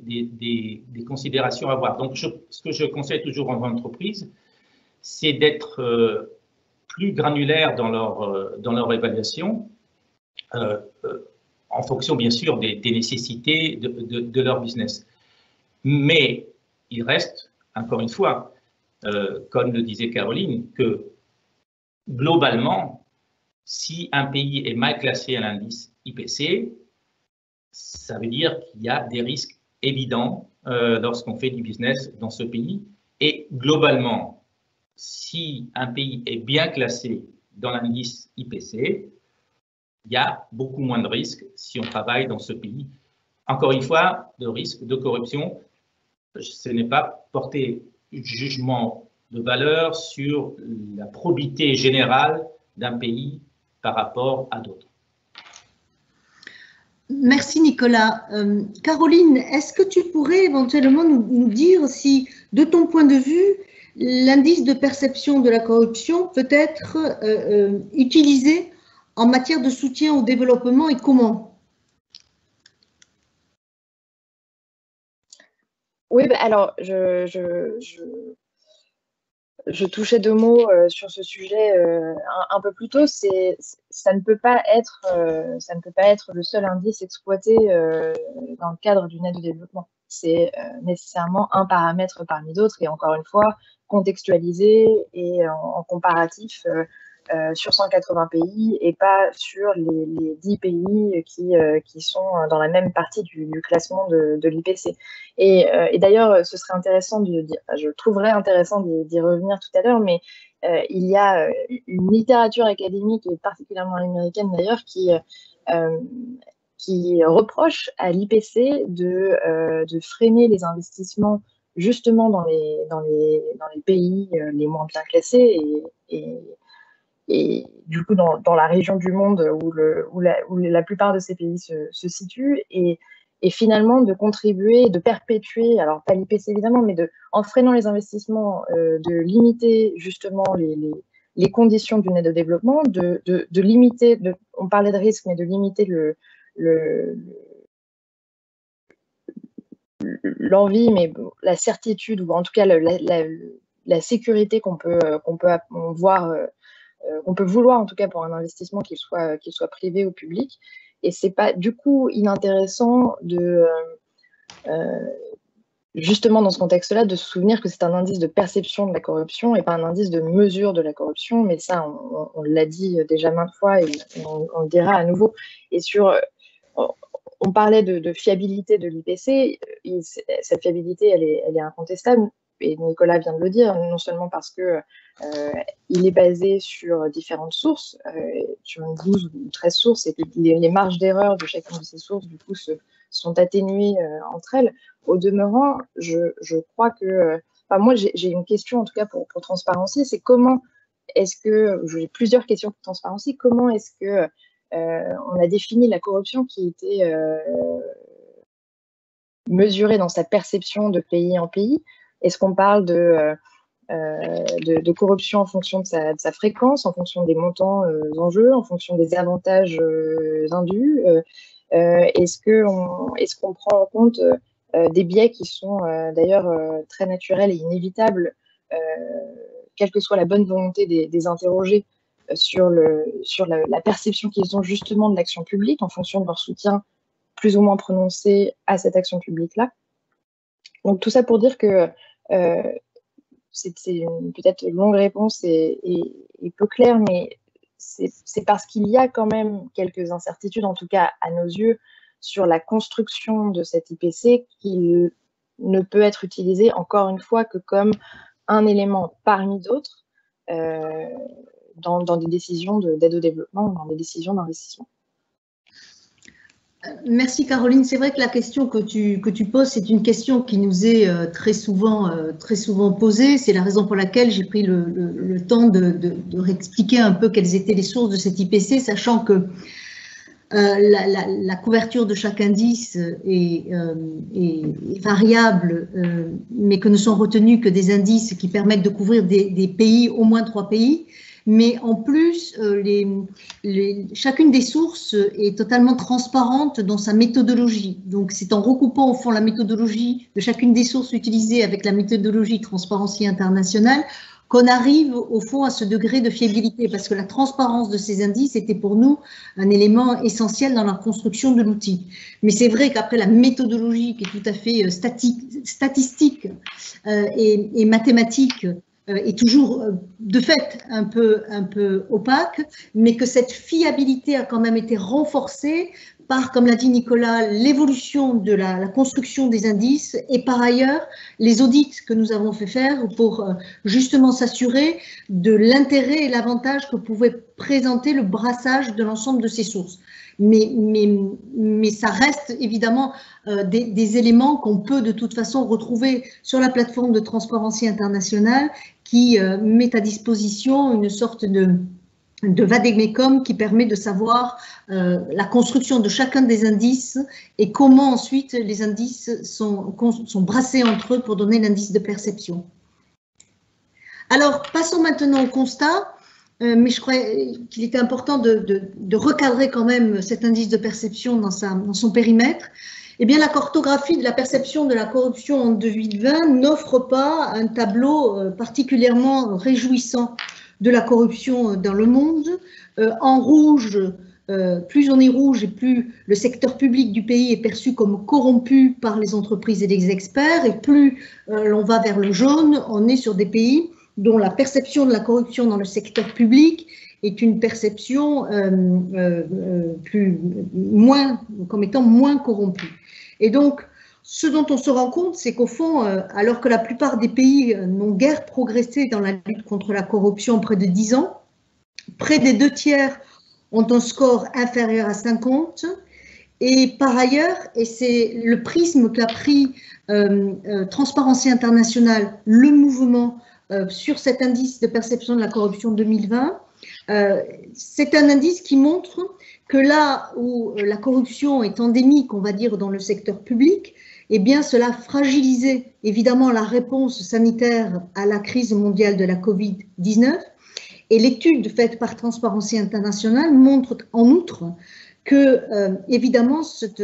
considérations à avoir. Donc, ce que je conseille toujours aux entreprises, c'est d'être plus granulaire dans leur évaluation, en fonction, bien sûr, des nécessités de leur business. Mais il reste, encore une fois, comme le disait Caroline, que globalement, si un pays est mal classé à l'indice IPC, ça veut dire qu'il y a des risques évidents lorsqu'on fait du business dans ce pays. Et globalement, si un pays est bien classé dans l'indice IPC, il y a beaucoup moins de risques si on travaille dans ce pays. Encore une fois, de risque de corruption, ce n'est pas porter jugement de valeur sur la probité générale d'un pays par rapport à d'autres. Merci Nicolas. Caroline, est-ce que tu pourrais éventuellement nous dire si, de ton point de vue, l'indice de perception de la corruption peut être utilisé en matière de soutien au développement et comment ? Oui, alors je touchais deux mots sur ce sujet un peu plus tôt. Ça ne peut pas être le seul indice exploité dans le cadre d'une aide au développement. C'est nécessairement un paramètre parmi d'autres et encore une fois contextualisé et en comparatif sur 180 pays et pas sur les 10 pays qui sont dans la même partie du classement de l'IPC. Et d'ailleurs, ce serait intéressant je trouverais intéressant d'y revenir tout à l'heure, mais il y a une littérature académique, et particulièrement américaine d'ailleurs, qui reproche à l'IPC de freiner les investissements justement dans les pays les moins bien classés et du coup dans la région du monde où la plupart de ces pays se situent et finalement de contribuer, de perpétuer, alors pas l'IPC évidemment, mais en freinant les investissements, de limiter justement les conditions d'une aide au développement, de limiter, on parlait de risque, mais de limiter l'envie, mais la certitude, ou en tout cas la sécurité qu'on peut vouloir en tout cas pour un investissement qu'il soit privé ou public. Et c'est pas du coup inintéressant justement dans ce contexte-là, de se souvenir que c'est un indice de perception de la corruption et pas un indice de mesure de la corruption. Mais ça, on l'a dit déjà maintes fois et on le dira à nouveau. Et on parlait de fiabilité de l'IPC. Cette fiabilité, elle est incontestable. Et Nicolas vient de le dire, non seulement parce que il est basé sur différentes sources, sur une 12 ou 13 sources, et que les marges d'erreur de chacune de ces sources, du coup, sont atténuées entre elles. Au demeurant, je crois que... moi, j'ai une question, en tout cas, pour Transparency, c'est comment est-ce que... J'ai plusieurs questions pour Transparency. Comment est-ce que on a défini la corruption qui était mesurée dans sa perception de pays en pays? Est-ce qu'on parle de corruption en fonction de sa fréquence, en fonction des montants en jeu, en fonction des avantages indus? Est-ce qu'on prend en compte des biais qui sont d'ailleurs très naturels et inévitables, quelle que soit la bonne volonté des interrogés sur la perception qu'ils ont justement de l'action publique en fonction de leur soutien plus ou moins prononcé à cette action publique-là? Donc tout ça pour dire que c'est peut-être une longue réponse et peu claire, mais c'est parce qu'il y a quand même quelques incertitudes, en tout cas à nos yeux, sur la construction de cet IPC qu'il ne peut être utilisé, encore une fois, que comme un élément parmi d'autres dans des décisions d'aide au développement, dans des décisions d'investissement. Merci Caroline. C'est vrai que la question que tu poses, c'est une question qui nous est très souvent posée. C'est la raison pour laquelle j'ai pris le temps de réexpliquer un peu quelles étaient les sources de cet IPC, sachant que la couverture de chaque indice est variable, mais que ne sont retenus que des indices qui permettent de couvrir des pays, au moins 3 pays. Mais en plus, chacune des sources est totalement transparente dans sa méthodologie. Donc, c'est en recoupant au fond la méthodologie de chacune des sources utilisées avec la méthodologie Transparency International qu'on arrive au fond à ce degré de fiabilité, parce que la transparence de ces indices était pour nous un élément essentiel dans la construction de l'outil. Mais c'est vrai qu'après la méthodologie qui est tout à fait statistique et mathématique, est toujours de fait un peu opaque, mais que cette fiabilité a quand même été renforcée par, comme l'a dit Nicolas, l'évolution de la construction des indices et par ailleurs les audits que nous avons fait faire pour justement s'assurer de l'intérêt et l'avantage que pouvait présenter le brassage de l'ensemble de ces sources. Mais ça reste évidemment des éléments qu'on peut de toute façon retrouver sur la plateforme de Transparency International qui met à disposition une sorte de vade-mecum qui permet de savoir la construction de chacun des indices et comment ensuite les indices sont brassés entre eux pour donner l'indice de perception. Alors, passons maintenant au constat. Mais je crois qu'il était important de recadrer quand même cet indice de perception dans son périmètre. Eh bien, la cartographie de la perception de la corruption en 2020 n'offre pas un tableau particulièrement réjouissant de la corruption dans le monde. En rouge, plus on est rouge et plus le secteur public du pays est perçu comme corrompu par les entreprises et les experts, et plus l'on va vers le jaune, on est sur des pays dont la perception de la corruption dans le secteur public est une perception comme étant moins corrompue. Et donc, ce dont on se rend compte, c'est qu'au fond, alors que la plupart des pays n'ont guère progressé dans la lutte contre la corruption en près de 10 ans, près des 2 tiers ont un score inférieur à 50. Et par ailleurs, et c'est le prisme qu'a pris Transparency International, le mouvement, sur cet indice de perception de la corruption 2020, c'est un indice qui montre que là où la corruption est endémique, on va dire, dans le secteur public, eh bien cela fragilisait évidemment la réponse sanitaire à la crise mondiale de la Covid-19 Et l'étude faite par Transparency International montre en outre que, évidemment, cette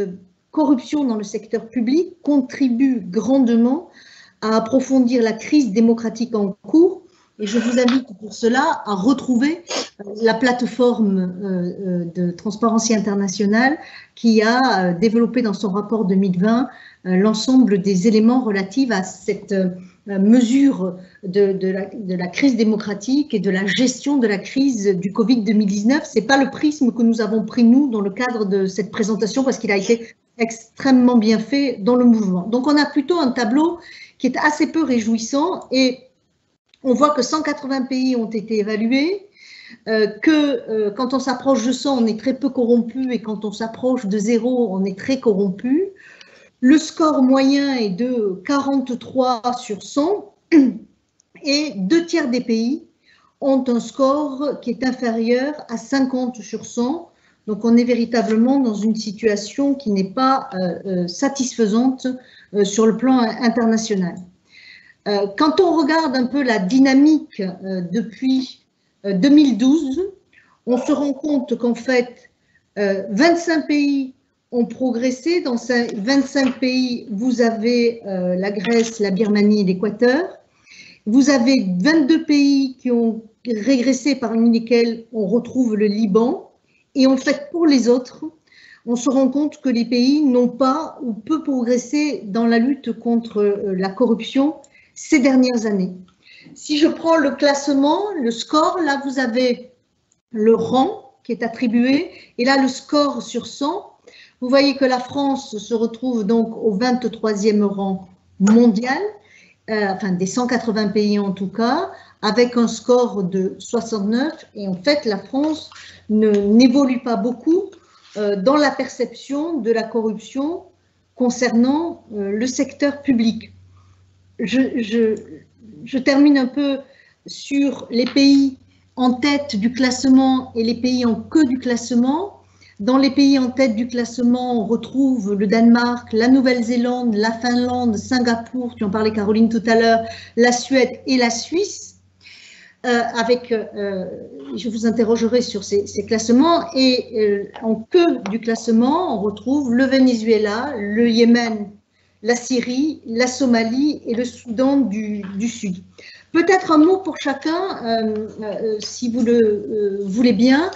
corruption dans le secteur public contribue grandement à approfondir la crise démocratique en cours. Et je vous invite pour cela à retrouver la plateforme de Transparency International qui a développé dans son rapport 2020 l'ensemble des éléments relatifs à cette mesure de la crise démocratique et de la gestion de la crise du Covid-2019. Ce n'est pas le prisme que nous avons pris, nous, dans le cadre de cette présentation, parce qu'il a été extrêmement bien fait dans le mouvement. Donc, on a plutôt un tableau qui est assez peu réjouissant et on voit que 180 pays ont été évalués, que quand on s'approche de 100, on est très peu corrompu et quand on s'approche de 0, on est très corrompu. Le score moyen est de 43 sur 100 et 2 tiers des pays ont un score qui est inférieur à 50 sur 100. Donc, on est véritablement dans une situation qui n'est pas satisfaisante sur le plan international. Quand on regarde un peu la dynamique depuis 2012, on se rend compte qu'en fait, 25 pays ont progressé. Dans ces 25 pays, vous avez la Grèce, la Birmanie et l'Équateur. Vous avez 22 pays qui ont régressé, parmi lesquels on retrouve le Liban. Et en fait, pour les autres, on se rend compte que les pays n'ont pas ou peu progressé dans la lutte contre la corruption ces dernières années. Si je prends le classement, le score, là vous avez le rang qui est attribué et là le score sur 100. Vous voyez que la France se retrouve donc au 23e rang mondial, enfin des 180 pays en tout cas, avec un score de 69 et en fait la France n'évolue pas beaucoup dans la perception de la corruption concernant le secteur public. Je termine un peu sur les pays en tête du classement et les pays en queue du classement. Dans les pays en tête du classement, on retrouve le Danemark, la Nouvelle-Zélande, la Finlande, Singapour, tu en parlais Caroline tout à l'heure, la Suède et la Suisse. Je vous interrogerai sur ces classements. Et en queue du classement, on retrouve le Venezuela, le Yémen, la Syrie, la Somalie et le Soudan du Sud. Peut-être un mot pour chacun, si vous le voulez bien,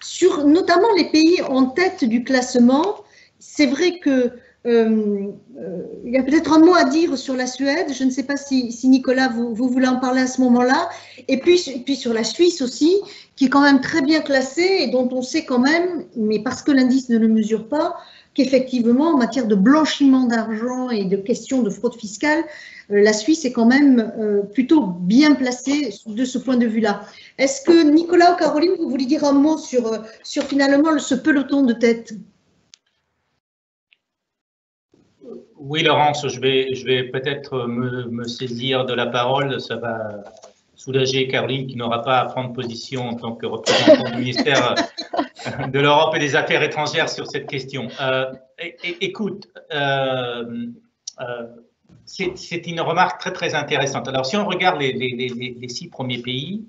sur notamment les pays en tête du classement. C'est vrai que il y a peut-être un mot à dire sur la Suède. Je ne sais pas si Nicolas, vous voulez en parler à ce moment-là. Et puis sur la Suisse aussi, qui est quand même très bien classée et dont on sait quand même, mais parce que l'indice ne le mesure pas, qu'effectivement, en matière de blanchiment d'argent et de questions de fraude fiscale, la Suisse est quand même plutôt bien placée de ce point de vue-là. Est-ce que Nicolas ou Caroline, vous voulez dire un mot sur finalement ce peloton de tête ? Oui, Laurence, je vais peut-être me saisir de la parole. Ça va soulager Caroline qui n'aura pas à prendre position en tant que représentant du ministère de l'Europe et des Affaires étrangères sur cette question. Écoute, c'est une remarque très très intéressante. Alors, si on regarde les 6 premiers pays,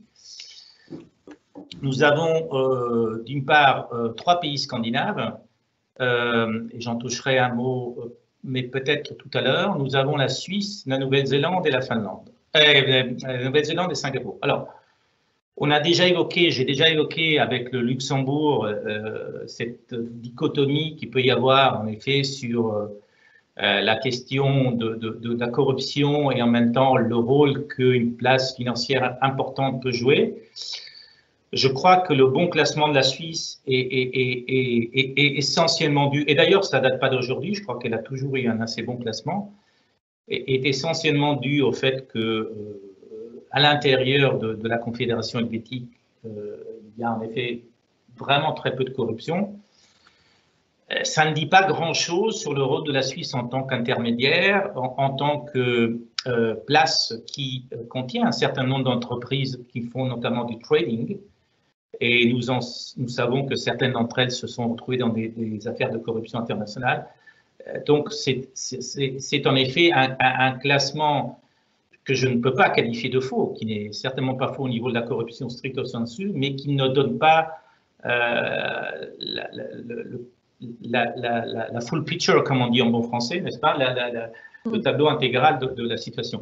nous avons d'une part 3 pays scandinaves, et j'en toucherai un mot, mais peut-être tout à l'heure. Nous avons la Suisse, la Nouvelle-Zélande et la Finlande. La Nouvelle-Zélande et Singapour. Alors, j'ai déjà évoqué avec le Luxembourg cette dichotomie qu'il peut y avoir en effet sur la question de la corruption et en même temps le rôle qu'une place financière importante peut jouer. Je crois que le bon classement de la Suisse est essentiellement dû, et d'ailleurs ça ne date pas d'aujourd'hui, je crois qu'elle a toujours eu un assez bon classement, est essentiellement dû au fait que à l'intérieur de la Confédération helvétique, il y a en effet vraiment très peu de corruption. Ça ne dit pas grand-chose sur le rôle de la Suisse en tant qu'intermédiaire, en tant que place qui contient un certain nombre d'entreprises qui font notamment du trading. Et nous savons que certaines d'entre elles se sont retrouvées dans des affaires de corruption internationale. Donc, c'est en effet un classement que je ne peux pas qualifier de faux, qui n'est certainement pas faux au niveau de la corruption stricto sensu, mais qui ne donne pas la full picture, comme on dit en bon français, n'est-ce pas, le tableau intégral de la situation.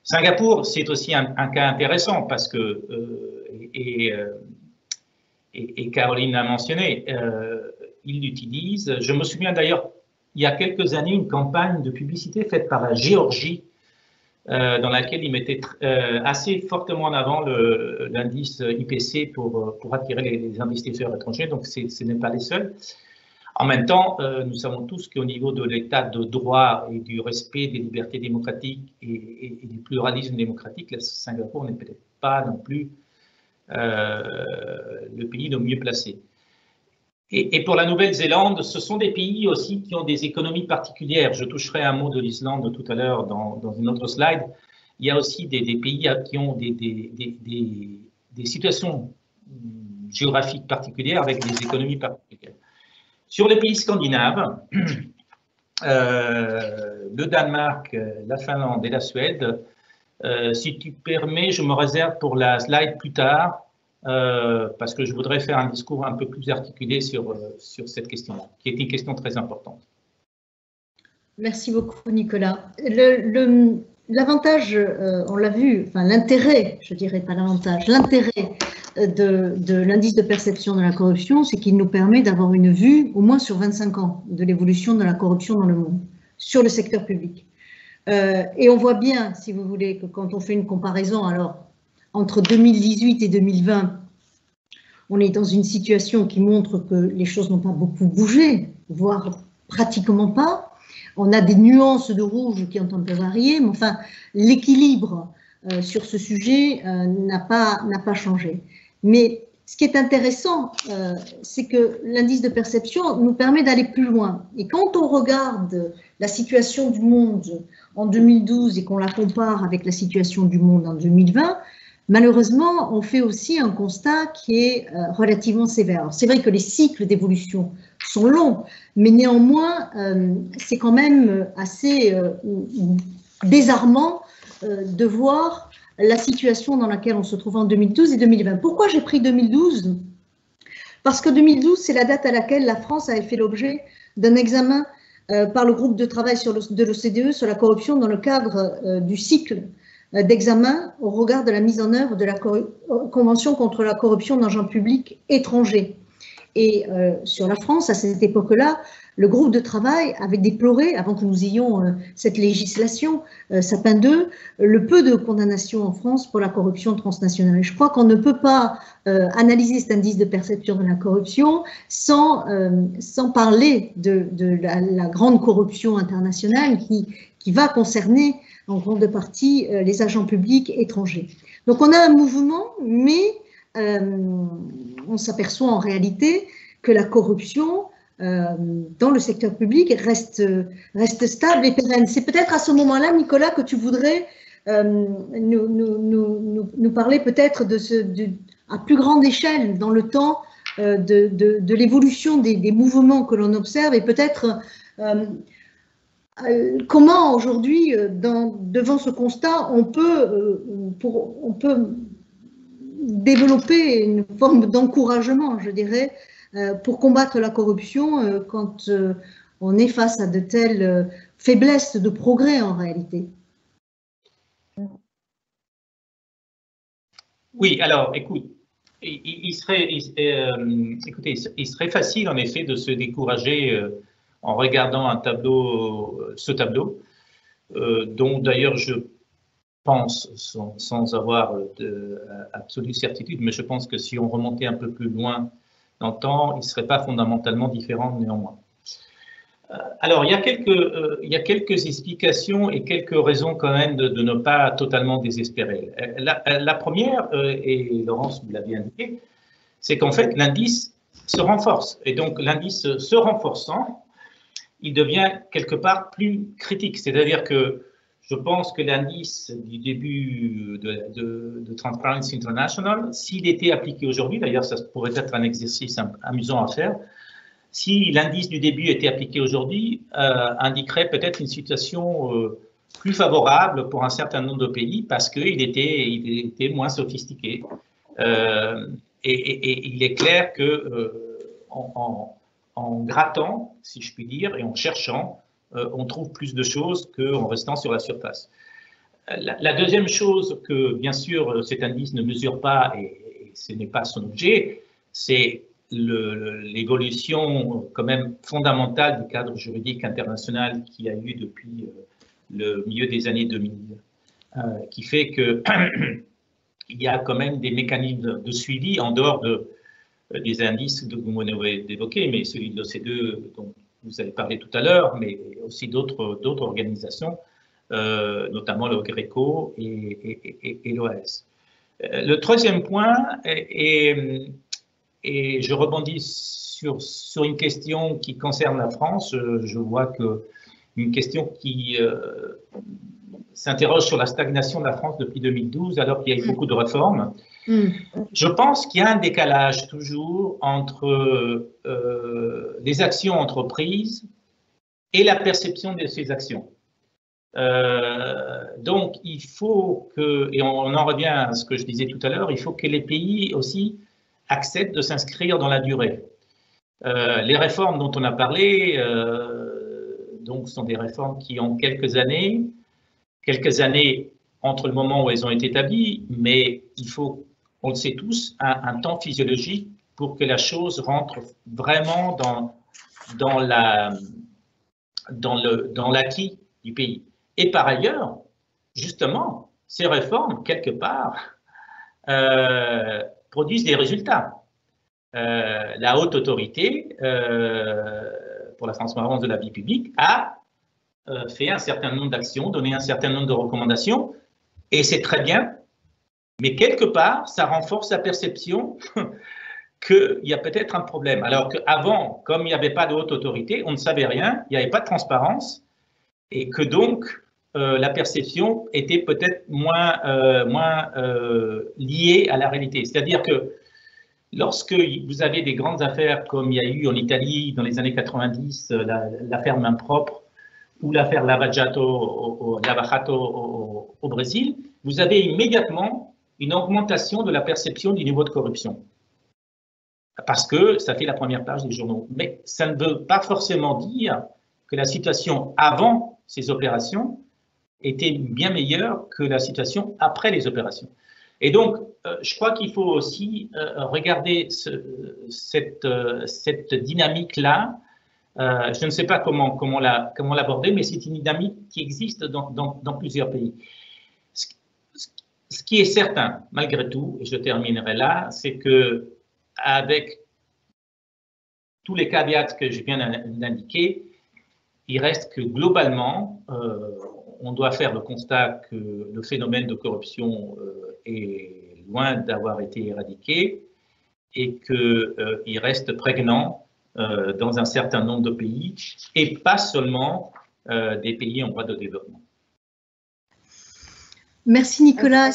Singapour, c'est aussi un cas intéressant parce que, et Caroline l'a mentionné, il l'utilise. Je me souviens d'ailleurs, il y a quelques années, une campagne de publicité faite par la Géorgie, dans laquelle il mettait assez fortement en avant l'indice IPC pour attirer les investisseurs étrangers, donc ce n'est pas les seuls. En même temps, nous savons tous qu'au niveau de l'état de droit et du respect des libertés démocratiques et du pluralisme démocratique, Singapour n'est peut-être pas non plus le pays le mieux placé. Et pour la Nouvelle-Zélande, ce sont des pays aussi qui ont des économies particulières. Je toucherai un mot de l'Islande tout à l'heure dans une autre slide. Il y a aussi des pays qui ont des situations géographiques particulières avec des économies particulières. Sur les pays scandinaves, le Danemark, la Finlande et la Suède, si tu permets, je me réserve pour la slide plus tard, parce que je voudrais faire un discours un peu plus articulé sur cette question-là, qui est une question très importante. Merci beaucoup, Nicolas. L'avantage, on l'a vu, enfin l'intérêt, je dirais pas l'avantage, l'intérêt de l'indice de perception de la corruption, c'est qu'il nous permet d'avoir une vue, au moins sur 25 ans, de l'évolution de la corruption dans le monde, sur le secteur public. Et on voit bien, si vous voulez, que quand on fait une comparaison, alors, entre 2018 et 2020, on est dans une situation qui montre que les choses n'ont pas beaucoup bougé, voire pratiquement pas. On a des nuances de rouge qui ont un peu varié, mais enfin, l'équilibre sur ce sujet n'a pas changé. Mais ce qui est intéressant, c'est que l'indice de perception nous permet d'aller plus loin. Et quand on regarde la situation du monde en 2012 et qu'on la compare avec la situation du monde en 2020, malheureusement, on fait aussi un constat qui est relativement sévère. C'est vrai que les cycles d'évolution sont longs, mais néanmoins, c'est quand même assez désarmant de voir la situation dans laquelle on se trouve en 2012 et 2020. Pourquoi j'ai pris 2012? Parce que 2012, c'est la date à laquelle la France avait fait l'objet d'un examen par le groupe de travail de l'OCDE sur la corruption dans le cadre du cycle d'examen au regard de la mise en œuvre de la Convention contre la corruption d'argent public étranger. Et sur la France, à cette époque-là, le groupe de travail avait déploré, avant que nous ayons cette législation, Sapin 2, le peu de condamnations en France pour la corruption transnationale. Je crois qu'on ne peut pas analyser cet indice de perception de la corruption sans parler de la grande corruption internationale qui va concerner en grande partie les agents publics étrangers. Donc on a un mouvement, mais on s'aperçoit en réalité que la corruption dans le secteur public reste stable et pérenne. C'est peut-être à ce moment-là, Nicolas, que tu voudrais nous parler peut-être à plus grande échelle dans le temps de l'évolution des mouvements que l'on observe et peut-être comment aujourd'hui, devant ce constat, on peut développer une forme d'encouragement, je dirais, pour combattre la corruption quand on est face à de telles faiblesses de progrès en réalité. Oui, alors écoute, il serait facile en effet de se décourager en regardant ce tableau, dont d'ailleurs je pense, sans avoir d'absolue certitude, mais je pense que si on remontait un peu plus loin dans le temps, il ne serait pas fondamentalement différent néanmoins. Alors, il y a quelques explications et quelques raisons quand même de ne pas totalement désespérer. La première, et Laurence vous l'avait indiqué, c'est qu'en fait l'indice se renforce. Et donc l'indice se renforçant, il devient quelque part plus critique. C'est-à-dire que je pense que l'indice du début de Transparency International, s'il était appliqué aujourd'hui, d'ailleurs ça pourrait être un exercice amusant à faire, si l'indice du début était appliqué aujourd'hui, indiquerait peut-être une situation plus favorable pour un certain nombre de pays parce qu'il était moins sophistiqué. Et il est clair que en grattant, si je puis dire, et en cherchant, on trouve plus de choses qu'en restant sur la surface. La deuxième chose que, bien sûr, cet indice ne mesure pas, et ce n'est pas son objet, c'est l'évolution quand même fondamentale du cadre juridique international qu'il y a eu depuis le milieu des années 2000, qui fait que il y a quand même des mécanismes de suivi en dehors des indices que vous venez d'évoquer, mais celui de l'OCDE dont vous avez parlé tout à l'heure, mais aussi d'autres organisations, notamment le GRECO et l'OAS. Le troisième point, et je rebondis sur une question qui concerne la France. Je vois une question qui s'interroge sur la stagnation de la France depuis 2012, alors qu'il y a eu beaucoup de réformes. Je pense qu'il y a un décalage toujours entre les actions entreprises et la perception de ces actions. Donc, il faut que, et on en revient à ce que je disais tout à l'heure, il faut que les pays aussi acceptent de s'inscrire dans la durée. Les réformes dont on a parlé, donc, sont des réformes qui ont quelques années entre le moment où elles ont été établies, mais il faut, on le sait tous, un temps physiologique pour que la chose rentre vraiment dans l'acquis du pays. Et par ailleurs, justement, ces réformes, quelque part, produisent des résultats. La haute autorité pour la transparence de la vie publique a fait un certain nombre d'actions, donné un certain nombre de recommandations, et c'est très bien, mais quelque part, ça renforce la perception qu'il y a peut-être un problème. Alors qu'avant, comme il n'y avait pas de haute autorité, on ne savait rien, il n'y avait pas de transparence, et que donc la perception était peut-être moins liée à la réalité. C'est-à-dire que lorsque vous avez des grandes affaires comme il y a eu en Italie dans les années 90, l'affaire main propre, ou l'affaire Lava Jato au Brésil, vous avez immédiatement une augmentation de la perception du niveau de corruption. Parce que ça fait la première page des journaux. Mais ça ne veut pas forcément dire que la situation avant ces opérations était bien meilleure que la situation après les opérations. Et donc, je crois qu'il faut aussi regarder cette dynamique-là. Je ne sais pas comment l'aborder, mais c'est une dynamique qui existe dans plusieurs pays. Ce qui est certain, malgré tout, et je terminerai là, c'est que avec tous les caveats que je viens d'indiquer, il reste que globalement, on doit faire le constat que le phénomène de corruption est loin d'avoir été éradiqué et qu'il reste prégnant dans un certain nombre de pays, et pas seulement des pays en voie de développement. Merci Nicolas.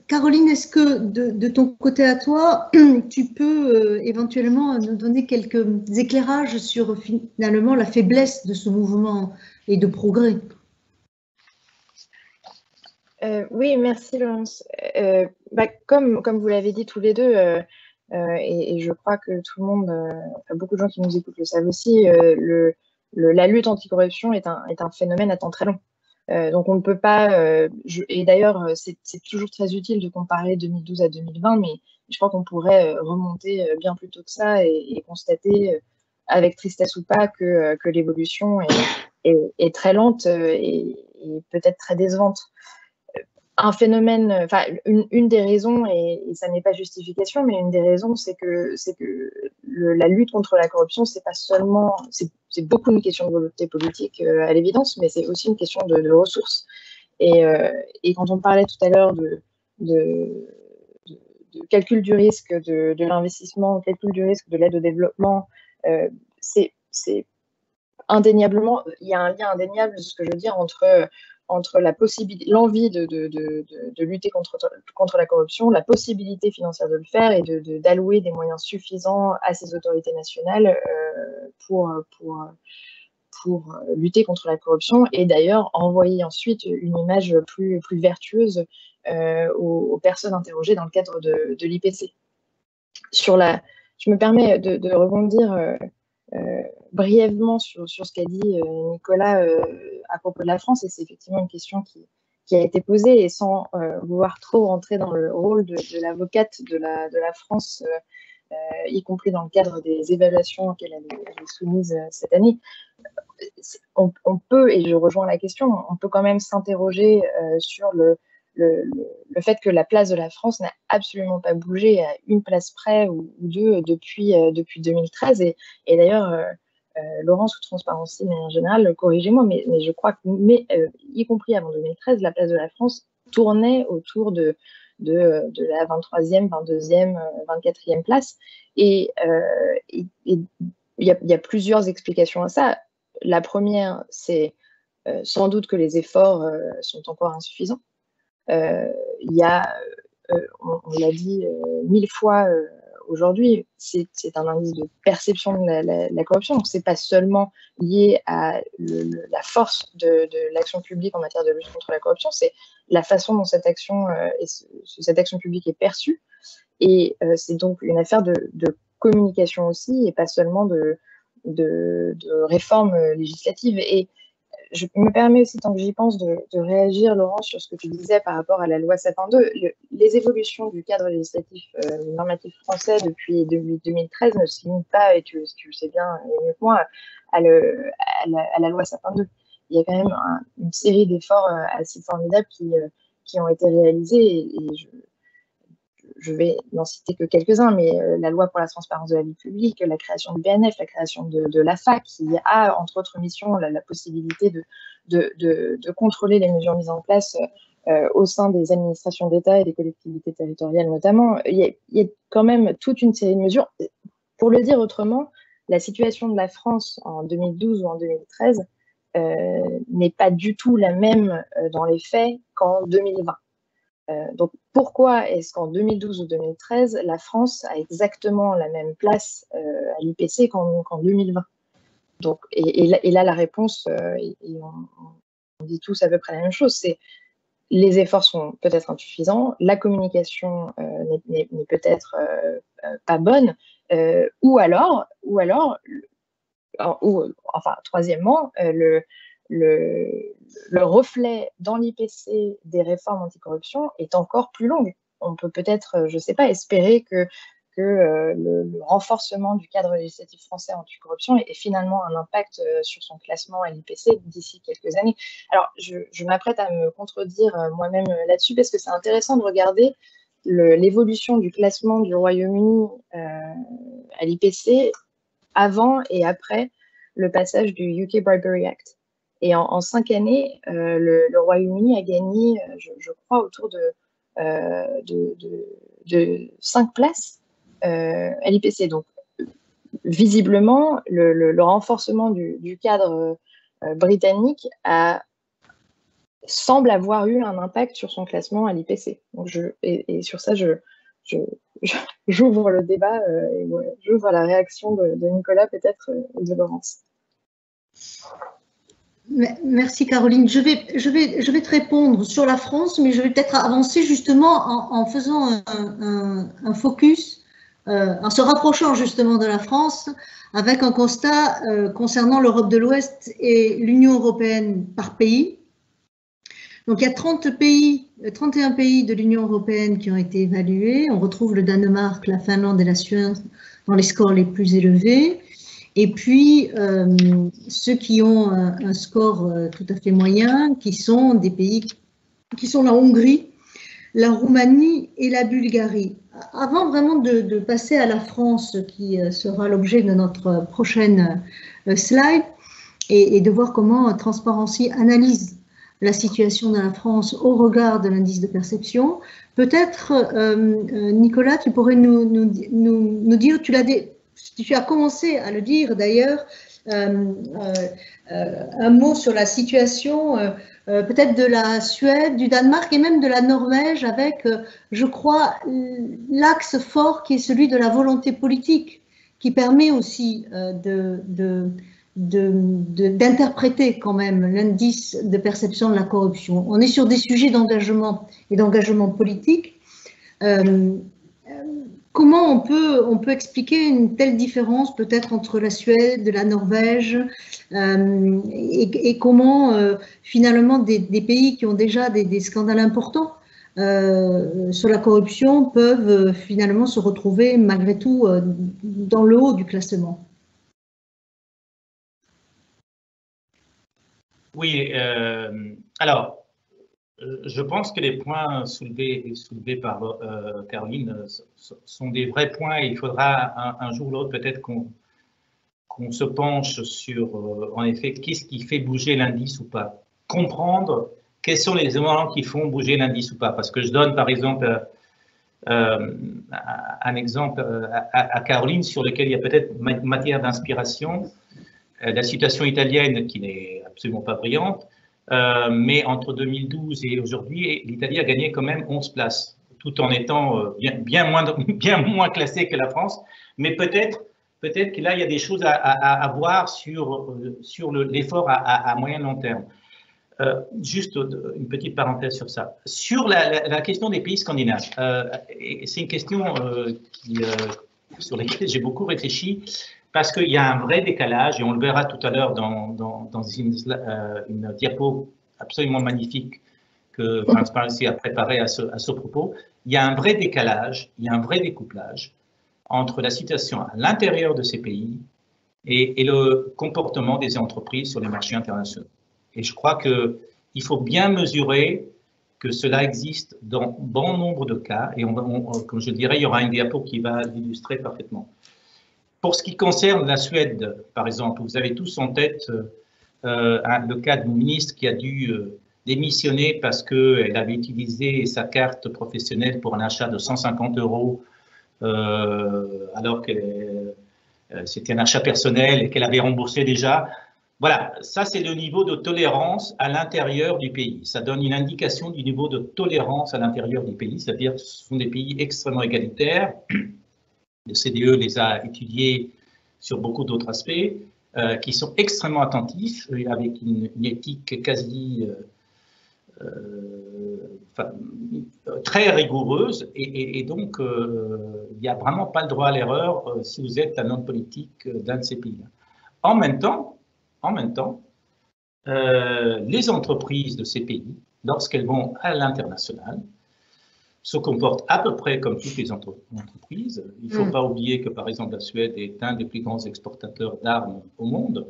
Caroline, est-ce que de ton côté à toi, tu peux éventuellement nous donner quelques éclairages sur finalement la faiblesse de ce mouvement et de progrès? Oui, merci Laurence. Comme vous l'avez dit tous les deux, et je crois que tout le monde, beaucoup de gens qui nous écoutent le savent aussi, la lutte anticorruption est un phénomène à temps très long. Donc on ne peut pas, et d'ailleurs c'est toujours très utile de comparer 2012 à 2020, mais je crois qu'on pourrait remonter bien plus tôt que ça et constater, avec tristesse ou pas, que l'évolution est très lente et peut-être très décevante. Un phénomène, enfin une des raisons, et ça n'est pas justification, mais une des raisons, c'est que la lutte contre la corruption, c'est pas seulement, c'est beaucoup une question de volonté politique à l'évidence, mais c'est aussi une question de ressources. Et quand on parlait tout à l'heure de calcul du risque, de l'investissement, calcul du risque de l'aide au développement, c'est indéniablement, il y a un lien indéniable, ce que je veux dire, entre l'envie de lutter contre la corruption, la possibilité financière de le faire et d'allouer des moyens suffisants à ces autorités nationales pour pour lutter contre la corruption et d'ailleurs envoyer ensuite une image plus vertueuse aux personnes interrogées dans le cadre de l'IPC. Je me permets de rebondir brièvement sur ce qu'a dit Nicolas à propos de la France, et c'est effectivement une question qui a été posée, et sans vouloir trop rentrer dans le rôle de l'avocate de la France, y compris dans le cadre des évaluations auxquelles elle est soumise cette année, on peut, et je rejoins la question, on peut quand même s'interroger sur le fait que la place de la France n'a absolument pas bougé à une place près ou deux depuis 2013. Et d'ailleurs, Laurence ou Transparency, mais en général, corrigez-moi, mais je crois que, y compris avant 2013, la place de la France tournait autour de la 23e, 22e, 24e place. Et il y a plusieurs explications à ça. La première, c'est sans doute que les efforts sont encore insuffisants. Il y a, on l'a dit 1000 fois aujourd'hui, c'est un indice de perception de la corruption. Donc, ce n'est pas seulement lié à la force de l'action publique en matière de lutte contre la corruption, c'est la façon dont cette action publique est perçue. Et c'est donc une affaire de communication aussi, et pas seulement de réformes législatives. Et je me permets aussi, tant que j'y pense, de réagir, Laurent, sur ce que tu disais par rapport à la loi Sapin 2. Les évolutions du cadre législatif normatif français depuis 2013 ne se limitent pas, et tu le sais bien mieux que moi, à la loi Sapin 2. Il y a quand même une série d'efforts assez formidables qui ont été réalisés, et je vais n'en citer que quelques-uns, mais la loi pour la transparence de la vie publique, la création du BNF, la création de l'AFA, qui a, entre autres missions, la possibilité de contrôler les mesures mises en place au sein des administrations d'État et des collectivités territoriales notamment. Il y a quand même toute une série de mesures. Pour le dire autrement, la situation de la France en 2012 ou en 2013 n'est pas du tout la même dans les faits qu'en 2020. Donc, pourquoi est-ce qu'en 2012 ou 2013, la France a exactement la même place à l'IPC qu'en 2020? Donc, et là, la réponse, on dit tous à peu près la même chose, c'est les efforts sont peut-être insuffisants, la communication n'est peut-être pas bonne, ou enfin, troisièmement, le reflet dans l'IPC des réformes anticorruption est encore plus longue. On peut peut-être, je ne sais pas, espérer que le renforcement du cadre législatif français anticorruption ait finalement un impact sur son classement à l'IPC d'ici quelques années. Alors, je m'apprête à me contredire moi-même là-dessus, parce que c'est intéressant de regarder l'évolution du classement du Royaume-Uni à l'IPC avant et après le passage du UK Bribery Act. Et en 5 années, le Royaume-Uni a gagné, je crois, autour de 5 places à l'IPC. Donc, visiblement, le renforcement du cadre britannique semble avoir eu un impact sur son classement à l'IPC. Et sur ça, j'ouvre le débat, et j'ouvre la réaction de Nicolas peut-être et de Laurence. Merci Caroline. Je vais te répondre sur la France, mais je vais peut-être avancer justement en faisant un focus, en se rapprochant justement de la France, avec un constat concernant l'Europe de l'Ouest et l'Union européenne par pays. Donc il y a 31 pays de l'Union européenne qui ont été évalués. On retrouve le Danemark, la Finlande et la Suède dans les scores les plus élevés. Et puis, ceux qui ont un score tout à fait moyen, qui sont des pays qui sont la Hongrie, la Roumanie et la Bulgarie. Avant vraiment de passer à la France, qui sera l'objet de notre prochaine slide, et de voir comment Transparency analyse la situation de la France au regard de l'indice de perception, peut-être, Nicolas, tu pourrais nous dire, tu as commencé à le dire d'ailleurs, un mot sur la situation peut-être de la Suède, du Danemark et même de la Norvège, avec, je crois, l'axe fort qui est celui de la volonté politique, qui permet aussi d'interpréter quand même l'indice de perception de la corruption. On est sur des sujets d'engagement et d'engagement politique. Comment on peut expliquer une telle différence peut-être entre la Suède, la Norvège et comment finalement des pays qui ont déjà des scandales importants sur la corruption peuvent finalement se retrouver malgré tout dans le haut du classement? Oui, alors, je pense que les points soulevés par Caroline sont des vrais points et il faudra un jour ou l'autre peut-être qu'on se penche sur, en effet, qu'est-ce qui fait bouger l'indice ou pas. Comprendre quels sont les éléments qui font bouger l'indice ou pas. Parce que je donne par exemple un exemple à Caroline sur lequel il y a peut-être matière d'inspiration. La situation italienne qui n'est absolument pas brillante, mais entre 2012 et aujourd'hui, l'Italie a gagné quand même 11 places, tout en étant bien moins classée que la France. Mais peut-être que là, il y a des choses à voir sur l'effort à moyen long terme. Juste une petite parenthèse sur ça. Sur la question des pays scandinaves, c'est une question sur laquelle j'ai beaucoup réfléchi, parce qu'il y a un vrai décalage, et on le verra tout à l'heure dans une diapo absolument magnifique que Transparency a préparée à ce propos. Il y a un vrai décalage, il y a un vrai découplage entre la situation à l'intérieur de ces pays et le comportement des entreprises sur les marchés internationaux. Et je crois qu'il faut bien mesurer que cela existe dans bon nombre de cas, et comme je le dirais, il y aura une diapo qui va l'illustrer parfaitement. Pour ce qui concerne la Suède, par exemple, vous avez tous en tête le cas d'une ministre qui a dû démissionner parce qu'elle avait utilisé sa carte professionnelle pour un achat de 150 € alors que c'était un achat personnel et qu'elle avait remboursé déjà. Voilà, ça c'est le niveau de tolérance à l'intérieur du pays. Ça donne une indication du niveau de tolérance à l'intérieur du pays, c'est-à-dire que ce sont des pays extrêmement égalitaires. Le CDE les a étudiés sur beaucoup d'autres aspects, qui sont extrêmement attentifs, avec une éthique quasi très rigoureuse, et donc il n'y a vraiment pas le droit à l'erreur si vous êtes un homme politique d'un de ces pays-là. En même temps, les entreprises de ces pays, lorsqu'elles vont à l'international, se comportent à peu près comme toutes les entreprises. Il ne faut pas oublier que, par exemple, la Suède est un des plus grands exportateurs d'armes au monde.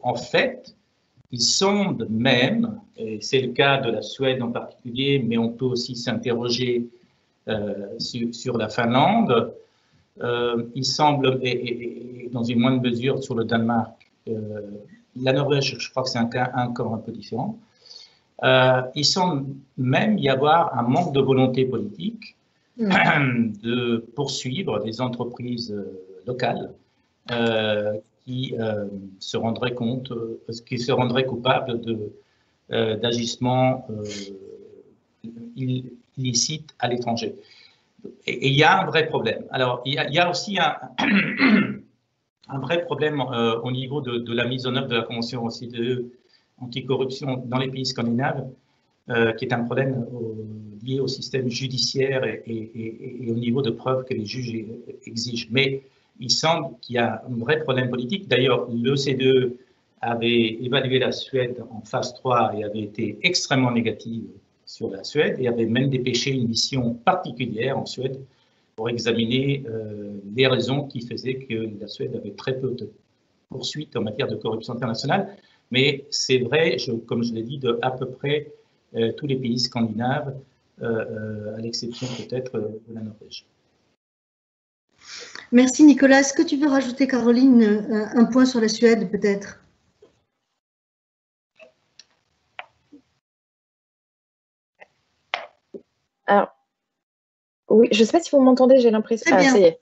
En fait, il semble même, et c'est le cas de la Suède en particulier, mais on peut aussi s'interroger sur la Finlande, il semble, et dans une moindre mesure sur le Danemark, la Norvège, je crois que c'est un cas encore un peu différent. Il semble même y avoir un manque de volonté politique de poursuivre des entreprises locales qui se rendraient coupables d'agissements illicites à l'étranger. Et il y a un vrai problème. Alors, il y a aussi un vrai problème au niveau de la mise en œuvre de la Convention OCDE anticorruption dans les pays scandinaves, qui est un problème lié au système judiciaire et au niveau de preuves que les juges exigent. Mais il semble qu'il y a un vrai problème politique. D'ailleurs, l'OCDE avait évalué la Suède en phase 3 et avait été extrêmement négative sur la Suède et avait même dépêché une mission particulière en Suède pour examiner les raisons qui faisaient que la Suède avait très peu de poursuites en matière de corruption internationale. Mais c'est vrai, comme je l'ai dit, de à peu près tous les pays scandinaves, à l'exception peut-être de la Norvège. Merci Nicolas. Est-ce que tu veux rajouter, Caroline, un point sur la Suède peut-être? Alors, oui, je ne sais pas si vous m'entendez, j'ai l'impression. Très bien. Ça y est.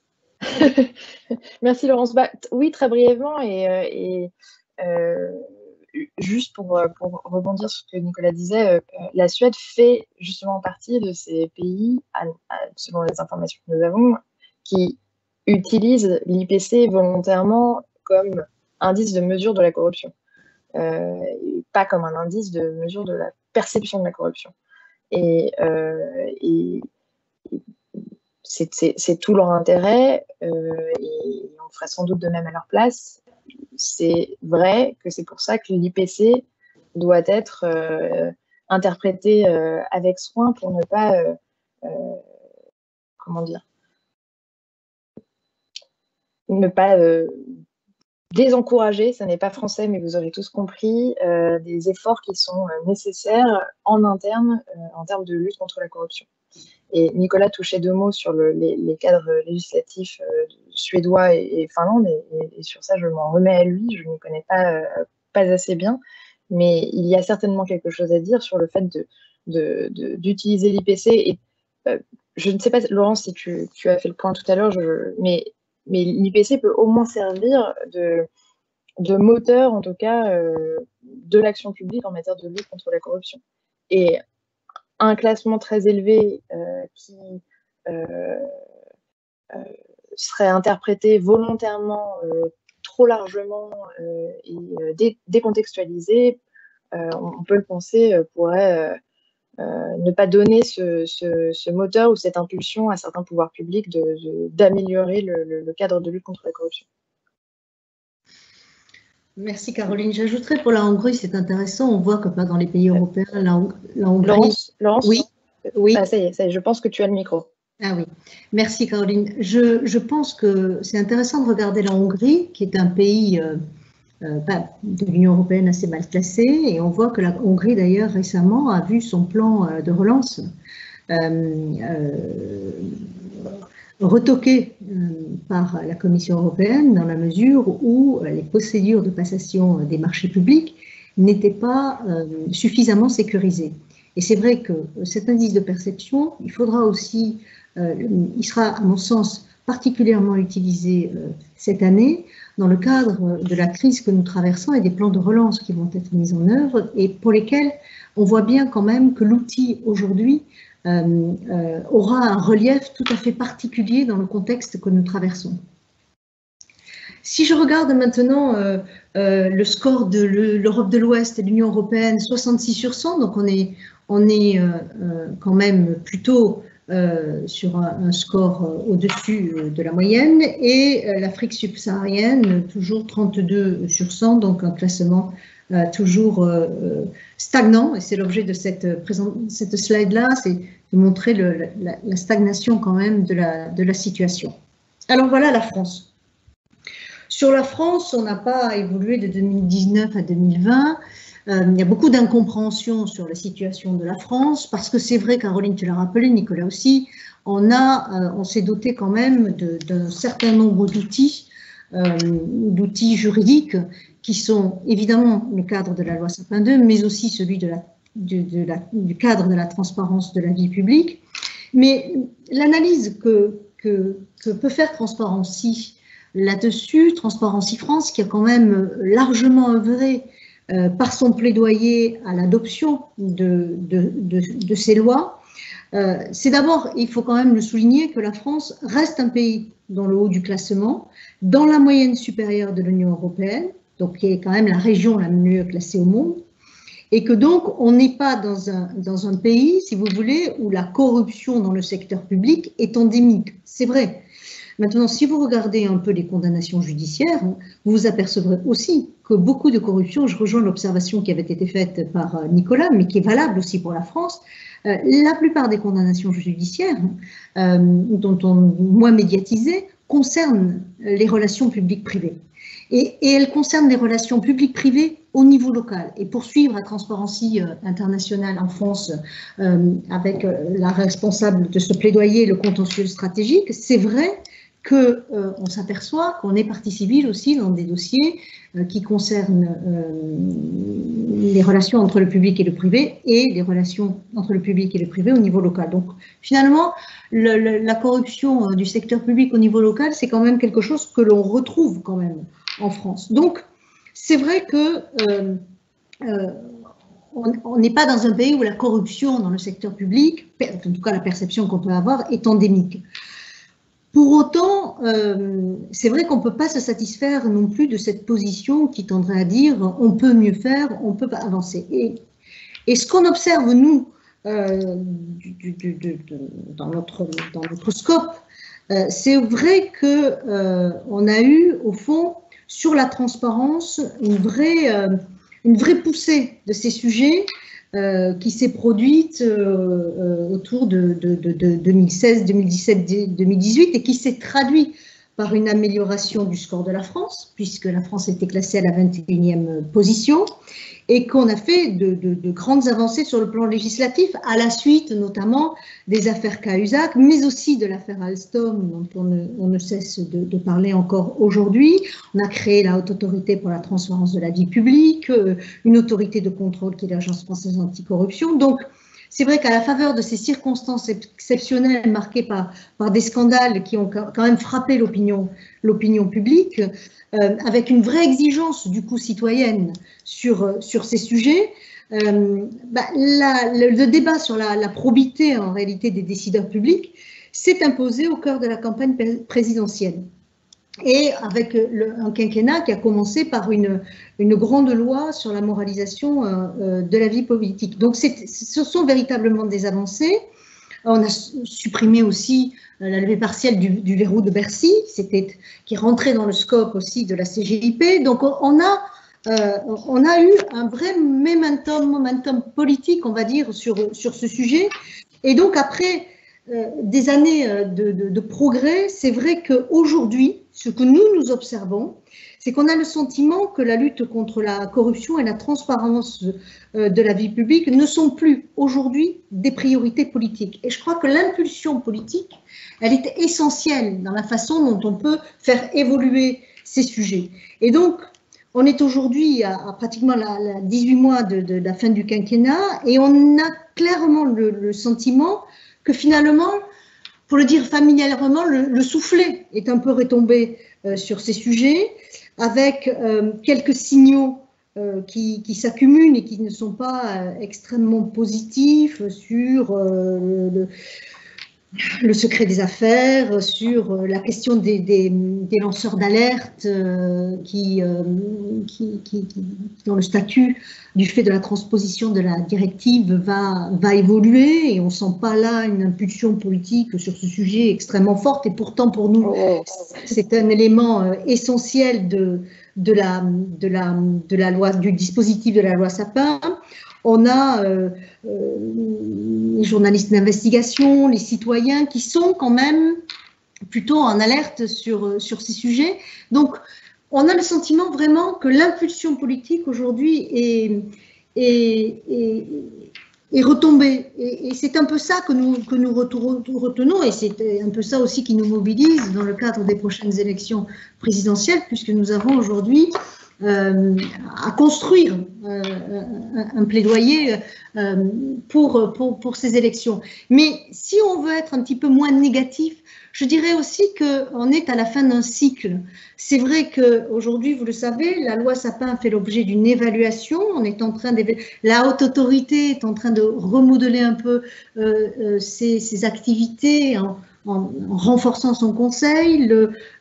Merci Laurence. Oui, très brièvement juste pour rebondir sur ce que Nicolas disait, la Suède fait justement partie de ces pays, selon les informations que nous avons, qui utilise l'IPC volontairement comme indice de mesure de la corruption, pas comme un indice de mesure de la perception de la corruption. Et c'est tout leur intérêt, et on ferait sans doute de même à leur place. C'est vrai que c'est pour ça que l'IPC doit être interprété avec soin pour ne pas, comment dire, ne pas désencourager, ça n'est pas français, mais vous aurez tous compris, des efforts qui sont nécessaires en interne en termes de lutte contre la corruption. Et Nicolas touchait 2 mots sur les cadres législatifs suédois et finlandais, et sur ça, je m'en remets à lui, je ne connais pas assez bien, mais il y a certainement quelque chose à dire sur le fait d'utiliser l'IPC. Et je ne sais pas, Laurence, si tu as fait le point tout à l'heure, mais l'IPC peut au moins servir de moteur, en tout cas, de l'action publique en matière de lutte contre la corruption. Et un classement très élevé qui serait interprété volontairement trop largement et décontextualisé, on peut le penser, pourrait ne pas donner ce moteur ou cette impulsion à certains pouvoirs publics d'améliorer le cadre de lutte contre la corruption. Merci Caroline. J'ajouterais pour la Hongrie, c'est intéressant, on voit que pas dans les pays européens, la Hongrie… Laurence, oui. Ah, ça y est, je pense que tu as le micro. Ah oui, merci Caroline. Je pense que c'est intéressant de regarder la Hongrie, qui est un pays de l'Union européenne assez mal classé, et on voit que la Hongrie d'ailleurs récemment a vu son plan de relance retoqué par la Commission européenne dans la mesure où les procédures de passation des marchés publics n'étaient pas suffisamment sécurisées. Et c'est vrai que cet indice de perception, il faudra aussi, il sera à mon sens particulièrement utilisé cette année dans le cadre de la crise que nous traversons et des plans de relance qui vont être mis en œuvre et pour lesquels on voit bien quand même que l'outil aujourd'hui aura un relief tout à fait particulier dans le contexte que nous traversons. Si je regarde maintenant le score de l'Europe de l'Ouest et de l'Union européenne, 66 sur 100, donc on est quand même plutôt sur un score au-dessus de la moyenne, et l'Afrique subsaharienne, toujours 32 sur 100, donc un classement toujours stagnant, et c'est l'objet de cette slide-là, c'est de montrer la stagnation quand même de la situation. Alors voilà la France. Sur la France, on n'a pas évolué de 2019 à 2020. Il y a beaucoup d'incompréhension sur la situation de la France, parce que c'est vrai, Caroline, tu l'as rappelé, Nicolas aussi, on s'est doté quand même d'un certain nombre d'outils juridiques qui sont évidemment le cadre de la loi Sapin 2, mais aussi celui du cadre de la transparence de la vie publique. Mais l'analyse que peut faire Transparency là-dessus, Transparency France, qui a quand même largement œuvré par son plaidoyer à l'adoption de ces lois, c'est d'abord, il faut quand même le souligner, que la France reste un pays dans le haut du classement, dans la moyenne supérieure de l'Union européenne, donc qui est quand même la région la mieux classée au monde, et que donc on n'est pas dans un pays, si vous voulez, où la corruption dans le secteur public est endémique. C'est vrai. Maintenant, si vous regardez un peu les condamnations judiciaires, vous vous apercevrez aussi que beaucoup de corruption, je rejoins l'observation qui avait été faite par Nicolas, mais qui est valable aussi pour la France, la plupart des condamnations judiciaires, dont on moins médiatisées, concernent les relations publiques-privées. Et elles concernent les relations publiques-privées au niveau local. Et pour suivre à Transparency International en France, avec la responsable de ce plaidoyer, le contentieux stratégique, c'est vrai qu'on s'aperçoit qu'on est partie civile aussi dans des dossiers qui concernent les relations entre le public et le privé, et les relations entre le public et le privé au niveau local. Donc finalement, la corruption du secteur public au niveau local, c'est quand même quelque chose que l'on retrouve quand même en France. Donc c'est vrai que on n'est pas dans un pays où la corruption dans le secteur public, en tout cas la perception qu'on peut avoir, est endémique. Pour autant, Pour autant, c'est vrai qu'on ne peut pas se satisfaire non plus de cette position qui tendrait à dire on peut mieux faire, on peut avancer. Et ce qu'on observe, nous, dans notre scope, c'est vrai qu'on a eu, au fond, sur la transparence, une vraie poussée de ces sujets qui s'est produite autour de 2016, 2017, 2018 et qui s'est traduit par une amélioration du score de la France, puisque la France était classée à la 21e position, et qu'on a fait de grandes avancées sur le plan législatif, à la suite notamment des affaires Cahuzac, mais aussi de l'affaire Alstom, dont on ne cesse de parler encore aujourd'hui. On a créé la Haute Autorité pour la transparence de la vie publique, une autorité de contrôle qui est l'Agence française anticorruption. Donc, c'est vrai qu'à la faveur de ces circonstances exceptionnelles marquées par des scandales qui ont quand même frappé l'opinion publique, avec une vraie exigence du coup citoyenne sur ces sujets, le débat sur la probité en réalité des décideurs publics s'est imposé au cœur de la campagne présidentielle. Et avec un quinquennat qui a commencé par une grande loi sur la moralisation de la vie politique. Donc ce sont véritablement des avancées. On a supprimé aussi la levée partielle du verrou de Bercy, qui rentrait dans le scope aussi de la CGIP. Donc on a eu un vrai momentum politique, on va dire, sur ce sujet. Et donc après des années de progrès, c'est vrai qu'aujourd'hui, ce que nous observons, c'est qu'on a le sentiment que la lutte contre la corruption et la transparence de la vie publique ne sont plus aujourd'hui des priorités politiques. Et je crois que l'impulsion politique, elle est essentielle dans la façon dont on peut faire évoluer ces sujets. Et donc, on est aujourd'hui à pratiquement 18 mois de la fin du quinquennat et on a clairement le sentiment que finalement, pour le dire familièrement, le soufflet est un peu retombé sur ces sujets, avec quelques signaux qui s'accumulent et qui ne sont pas extrêmement positifs sur le secret des affaires, sur la question des lanceurs d'alerte dont le statut, du fait de la transposition de la directive, va évoluer, et on ne sent pas là une impulsion politique sur ce sujet extrêmement forte, et pourtant pour nous c'est un élément essentiel de la loi, du dispositif de la loi Sapin. On a les journalistes d'investigation, les citoyens qui sont quand même plutôt en alerte sur ces sujets. Donc, on a le sentiment vraiment que l'impulsion politique aujourd'hui est retombée. Et c'est un peu ça que nous retenons, et c'est un peu ça aussi qui nous mobilise dans le cadre des prochaines élections présidentielles, puisque nous avons aujourd'hui à construire un plaidoyer pour ces élections. Mais si on veut être un petit peu moins négatif, je dirais aussi qu'on est à la fin d'un cycle. C'est vrai qu'aujourd'hui, vous le savez, la loi Sapin fait l'objet d'une évaluation. On est en train la Haute Autorité est en train de remodeler un peu ses activités en renforçant son conseil.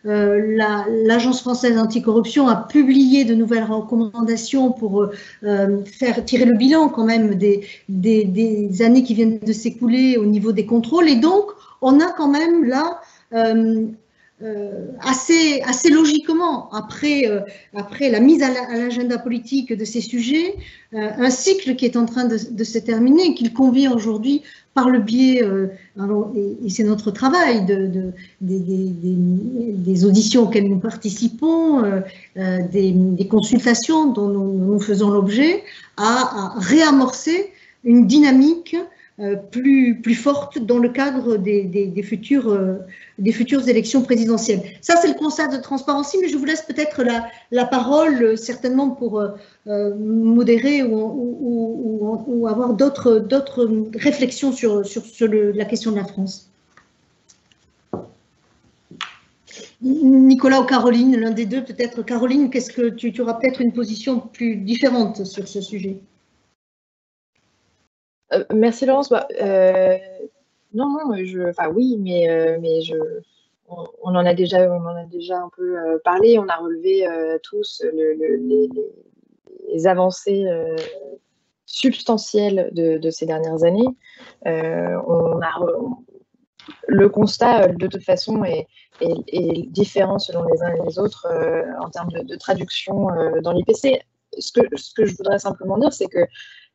L'Agence française anticorruption a publié de nouvelles recommandations pour tirer le bilan quand même des années qui viennent de s'écouler au niveau des contrôles. Et donc, on a quand même là, assez logiquement, après la mise à l'agenda politique de ces sujets, un cycle qui est en train de se terminer et qu'il convient aujourd'hui, par le biais, et c'est notre travail, des auditions auxquelles nous participons, des consultations dont nous faisons l'objet, à réamorcer une dynamique plus forte dans le cadre des futures élections présidentielles. Ça, c'est le constat de Transparency, mais je vous laisse peut-être la parole, certainement pour modérer ou avoir d'autres réflexions sur la question de la France. Nicolas ou Caroline, l'un des deux peut-être. Caroline, qu'est-ce que tu auras peut-être une position plus différente sur ce sujet? Merci Laurence. Non, oui, mais on en a déjà un peu parlé. On a relevé tous les avancées substantielles de ces dernières années. Le constat, de toute façon, est différent selon les uns et les autres en termes de traduction dans l'IPC. Ce que je voudrais simplement dire, c'est que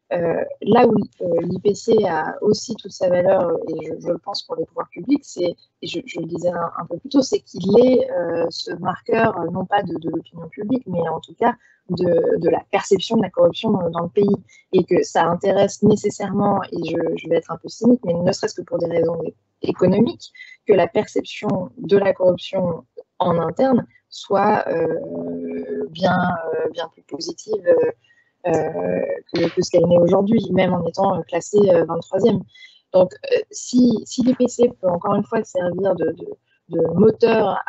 là où l'IPC a aussi toute sa valeur, et je le pense pour les pouvoirs publics, et je le disais un peu plus tôt, c'est qu'il est ce marqueur, non pas de l'opinion publique, mais en tout cas de la perception de la corruption dans le pays, et que ça intéresse nécessairement, et je vais être un peu cynique, mais ne serait-ce que pour des raisons économiques, que la perception de la corruption en interne soit bien plus positive que ce qu'elle n'est aujourd'hui, même en étant classée 23e. Donc, si l'IPC peut encore une fois servir de moteur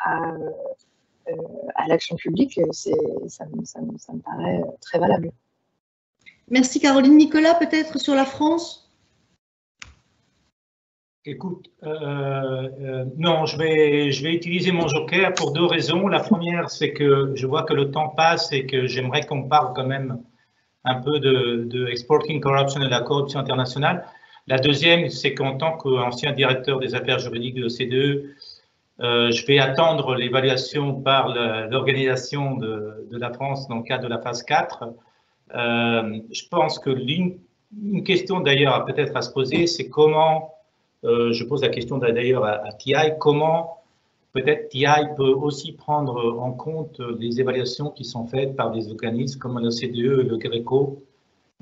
à l'action publique, ça me paraît très valable. Merci Caroline. Nicolas, peut-être sur la France? Écoute, non, je vais utiliser mon joker pour deux raisons. La première, c'est que je vois que le temps passe et que j'aimerais qu'on parle quand même un peu de Exporting Corruption et de la corruption internationale. La deuxième, c'est qu'en tant qu'ancien directeur des affaires juridiques de l'OCDE, je vais attendre l'évaluation par l'organisation de la France dans le cadre de la phase 4. Je pense que une question d'ailleurs peut-être à se poser, c'est comment, je pose la question d'ailleurs à TI, comment peut-être TI peut aussi prendre en compte les évaluations qui sont faites par des organismes comme l'OCDE et le GRECO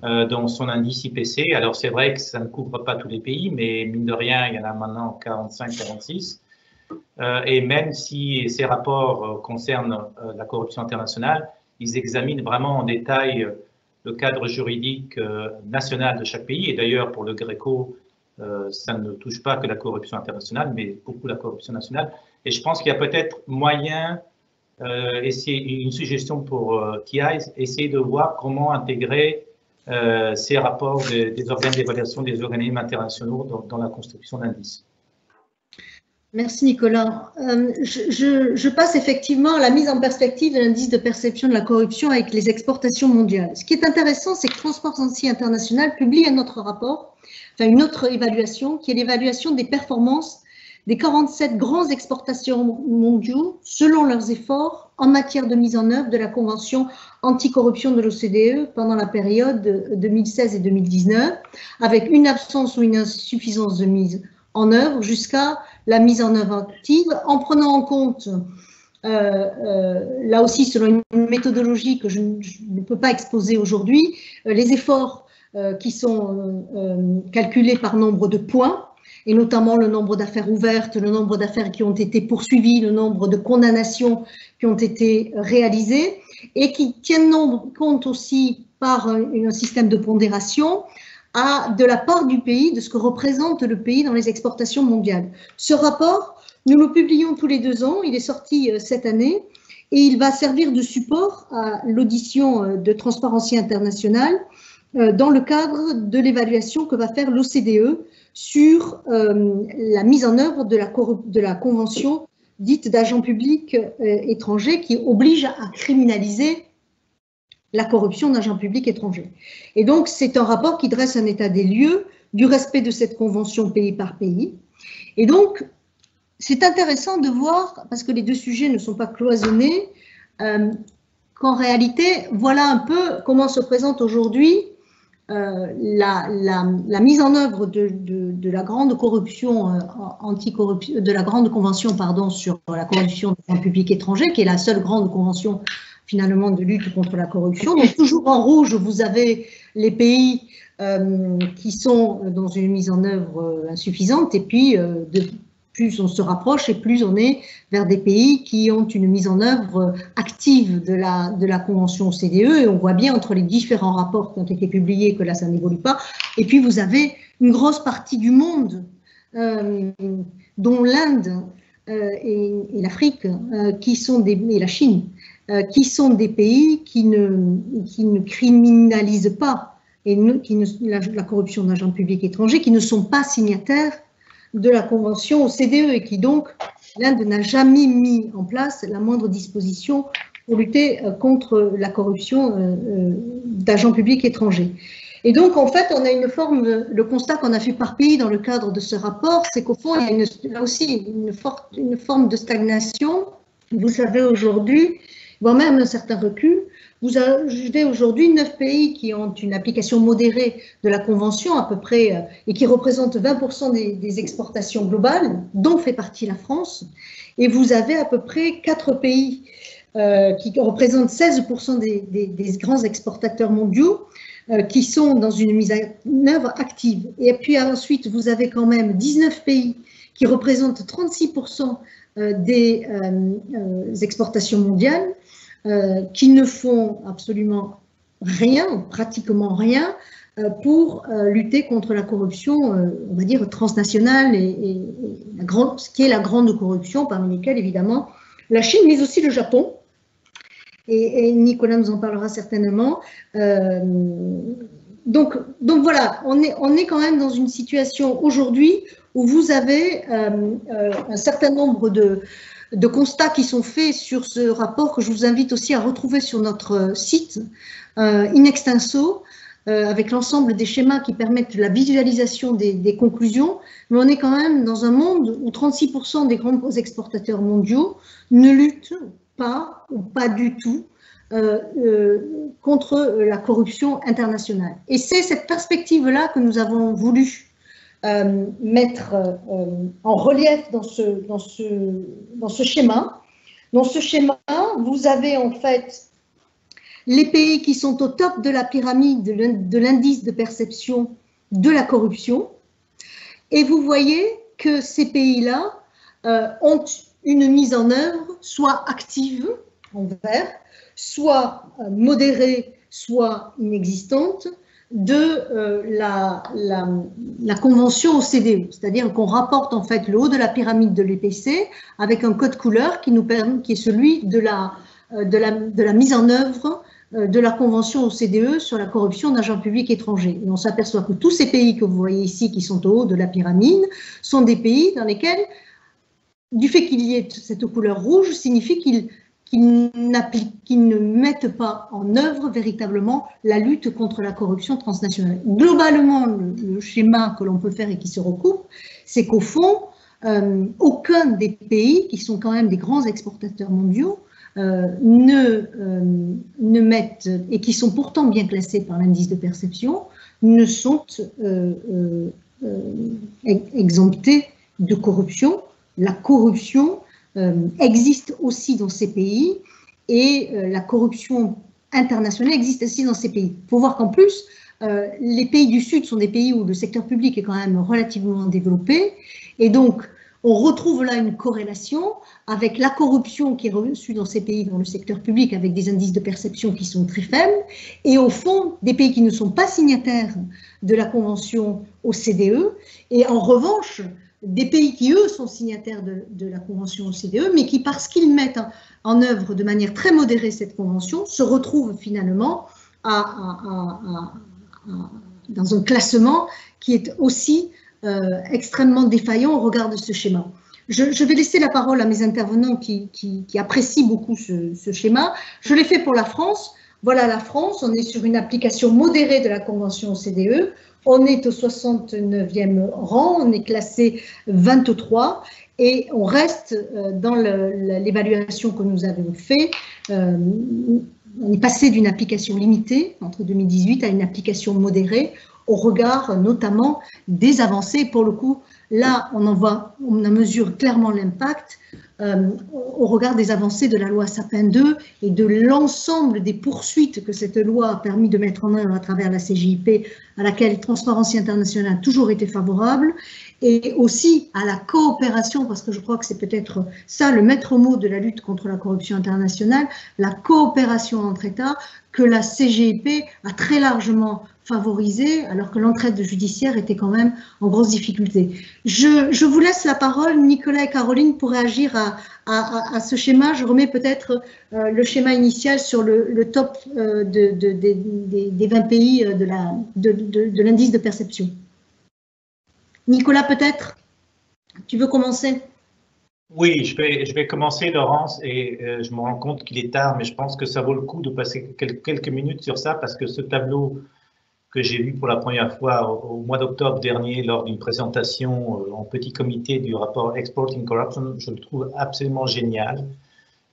dans son indice IPC. Alors c'est vrai que ça ne couvre pas tous les pays, mais mine de rien, il y en a maintenant 45-46. Et même si ces rapports concernent la corruption internationale, ils examinent vraiment en détail le cadre juridique national de chaque pays. Et d'ailleurs, pour le GRECO, ça ne touche pas que la corruption internationale, mais beaucoup la corruption nationale. Et je pense qu'il y a peut-être moyen, une suggestion pour TI, essayer de voir comment intégrer ces rapports des organes d'évaluation des organismes internationaux dans la construction d'indices. Merci Nicolas. Je passe effectivement à la mise en perspective de l'indice de perception de la corruption avec les exportations mondiales. Ce qui est intéressant, c'est que Transparency International publie un autre rapport, enfin une autre évaluation, qui est l'évaluation des performances des 47 grands exportateurs mondiaux selon leurs efforts en matière de mise en œuvre de la Convention anticorruption de l'OCDE pendant la période 2016 et 2019, avec une absence ou une insuffisance de mise en œuvre jusqu'à la mise en œuvre active, en prenant en compte, là aussi selon une méthodologie que je ne peux pas exposer aujourd'hui, les efforts qui sont calculés par nombre de points, et notamment le nombre d'affaires ouvertes, le nombre d'affaires qui ont été poursuivies, le nombre de condamnations qui ont été réalisées, et qui tiennent compte aussi par un système de pondération de la part du pays, de ce que représente le pays dans les exportations mondiales. Ce rapport, nous le publions tous les 2 ans, il est sorti cette année, et il va servir de support à l'audition de Transparency International dans le cadre de l'évaluation que va faire l'OCDE sur la mise en œuvre de la convention dite d'agents publics étrangers qui oblige à criminaliser la corruption d'agents publics étrangers. Et donc, c'est un rapport qui dresse un état des lieux du respect de cette convention pays par pays. Et donc, c'est intéressant de voir, parce que les deux sujets ne sont pas cloisonnés, qu'en réalité, voilà un peu comment se présente aujourd'hui la mise en œuvre de la grande corruption anticorruption, de la grande convention sur la corruption d'agents publics étrangers, qui est la seule grande convention finalement de lutte contre la corruption. Donc toujours en rouge, vous avez les pays qui sont dans une mise en œuvre insuffisante, et puis plus on se rapproche et plus on est vers des pays qui ont une mise en œuvre active de la Convention OCDE, et on voit bien entre les différents rapports qui ont été publiés que là ça n'évolue pas. Et puis vous avez une grosse partie du monde, dont l'Inde et l'Afrique, et la Chine, qui sont des pays qui ne criminalisent pas la corruption d'agents publics étrangers, qui ne sont pas signataires de la Convention OCDE et qui donc, l'Inde n'a jamais mis en place la moindre disposition pour lutter contre la corruption d'agents publics étrangers. Et donc, en fait, on a une forme, le constat qu'on a fait par pays dans le cadre de ce rapport, c'est qu'au fond, il y a là aussi une forme de stagnation. Vous savez aujourd'hui, voire même un certain recul, vous avez aujourd'hui 9 pays qui ont une application modérée de la Convention à peu près et qui représentent 20% des exportations globales, dont fait partie la France. Et vous avez à peu près 4 pays qui représentent 16% des grands exportateurs mondiaux qui sont dans une mise en œuvre active. Et puis ensuite, vous avez quand même 19 pays qui représentent 36% des exportations mondiales, qui ne font absolument rien, pratiquement rien, pour lutter contre la corruption, on va dire, transnationale, et ce qui est la grande corruption, parmi lesquelles, évidemment, la Chine, mais aussi le Japon. Et Nicolas nous en parlera certainement. Donc voilà, on est quand même dans une situation aujourd'hui où vous avez un certain nombre de constats qui sont faits sur ce rapport que je vous invite aussi à retrouver sur notre site in extenso, avec l'ensemble des schémas qui permettent la visualisation des conclusions. Mais on est quand même dans un monde où 36% des grands exportateurs mondiaux ne luttent pas ou pas du tout contre la corruption internationale. Et c'est cette perspective-là que nous avons voulu mettre en relief dans ce schéma. Dans ce schéma, vous avez en fait les pays qui sont au top de la pyramide de l'indice de perception de la corruption. Et vous voyez que ces pays-là ont une mise en œuvre soit active, en vert, soit modérée, soit inexistante, de la convention OCDE, c'est-à-dire qu'on rapporte en fait le haut de la pyramide de l'EPC avec un code couleur qui nous permet, qui est celui de la mise en œuvre de la convention OCDE sur la corruption d'agents publics étrangers. Et on s'aperçoit que tous ces pays que vous voyez ici qui sont au haut de la pyramide sont des pays dans lesquels, du fait qu'il y ait cette couleur rouge, signifie qu'ils ne mettent pas en œuvre véritablement la lutte contre la corruption transnationale. Globalement, le schéma que l'on peut faire et qui se recoupe, c'est qu'au fond, aucun des pays, qui sont quand même des grands exportateurs mondiaux, ne mettent, et qui sont pourtant bien classés par l'indice de perception, ne sont exemptés de corruption. La corruption existe aussi dans ces pays et la corruption internationale existe aussi dans ces pays. Il faut voir qu'en plus, les pays du Sud sont des pays où le secteur public est quand même relativement développé et donc on retrouve là une corrélation avec la corruption qui est reçue dans ces pays dans le secteur public avec des indices de perception qui sont très faibles et au fond des pays qui ne sont pas signataires de la convention OCDE et en revanche des pays qui, eux, sont signataires de la Convention OCDE, mais qui, parce qu'ils mettent en œuvre de manière très modérée cette convention, se retrouvent finalement dans un classement qui est aussi extrêmement défaillant au regard de ce schéma. Je vais laisser la parole à mes intervenants qui apprécient beaucoup ce schéma. Je l'ai fait pour la France. Voilà la France, on est sur une application modérée de la Convention OCDE. On est au 69e rang, on est classé 23 et on reste dans l'évaluation que nous avons fait. On est passé d'une application limitée entre 2018 à une application modérée au regard notamment des avancées. Pour le coup, là, on en mesure clairement l'impact au regard des avancées de la loi Sapin 2 et de l'ensemble des poursuites que cette loi a permis de mettre en œuvre à travers la CGIP, à laquelle Transparency International a toujours été favorable, et aussi à la coopération, parce que je crois que c'est peut-être ça le maître mot de la lutte contre la corruption internationale, la coopération entre États que la CGIP a très largement favorisée, alors que l'entraide judiciaire était quand même en grosse difficulté. Je vous laisse la parole, Nicolas et Caroline, pour réagir à ce schéma. Je remets peut-être le schéma initial sur le top des 20 pays de l'indice de perception. Nicolas, peut-être? Tu veux commencer? Oui, je vais commencer, Laurence, et je me rends compte qu'il est tard, mais je pense que ça vaut le coup de passer quelques minutes sur ça, parce que ce tableau que j'ai vu pour la première fois au mois d'octobre dernier lors d'une présentation en petit comité du rapport Exporting Corruption, je le trouve absolument génial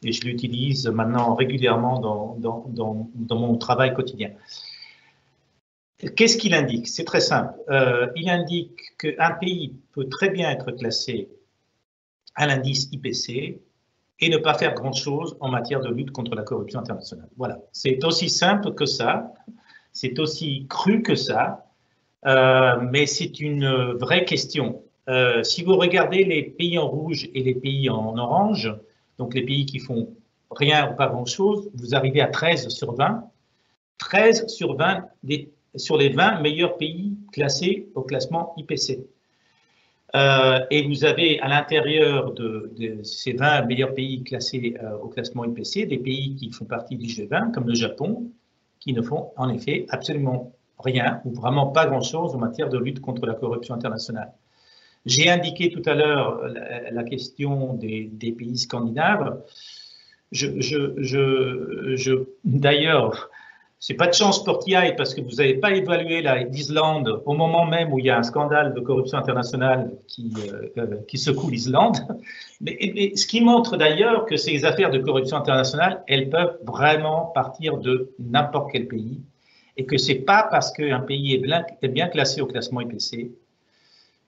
et je l'utilise maintenant régulièrement dans mon travail quotidien. Qu'est-ce qu'il indique? C'est très simple. Il indique qu'un pays peut très bien être classé à l'indice IPC et ne pas faire grand-chose en matière de lutte contre la corruption internationale. Voilà, c'est aussi simple que ça, c'est aussi cru que ça, mais c'est une vraie question. Si vous regardez les pays en rouge et les pays en orange, donc les pays qui font rien ou pas grand-chose, vous arrivez à 13 sur 20. 13 sur 20 sur les 20 meilleurs pays classés au classement IPC. Et vous avez à l'intérieur de ces 20 meilleurs pays classés au classement IPC, des pays qui font partie du G20, comme le Japon, qui ne font en effet absolument rien ou vraiment pas grand-chose en matière de lutte contre la corruption internationale. J'ai indiqué tout à l'heure la question des pays scandinaves. D'ailleurs, c'est pas de chance pour TI parce que vous n'avez pas évalué l'Islande au moment même où il y a un scandale de corruption internationale qui secoue l'Islande. Mais ce qui montre d'ailleurs que ces affaires de corruption internationale, elles peuvent vraiment partir de n'importe quel pays et que c'est pas parce qu'un pays est bien classé au classement IPC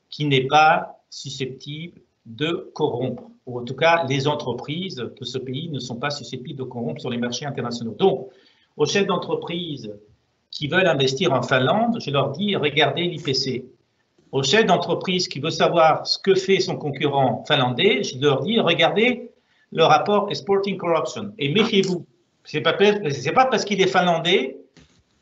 qu'il n'est pas susceptible de corrompre. Ou en tout cas, les entreprises de ce pays ne sont pas susceptibles de corrompre sur les marchés internationaux. Donc, aux chefs d'entreprise qui veulent investir en Finlande, je leur dis, regardez l'IPC. Aux chefs d'entreprise qui veulent savoir ce que fait son concurrent finlandais, je leur dis, regardez le rapport Exporting Corruption. Et méfiez-vous, c'est pas parce qu'il est finlandais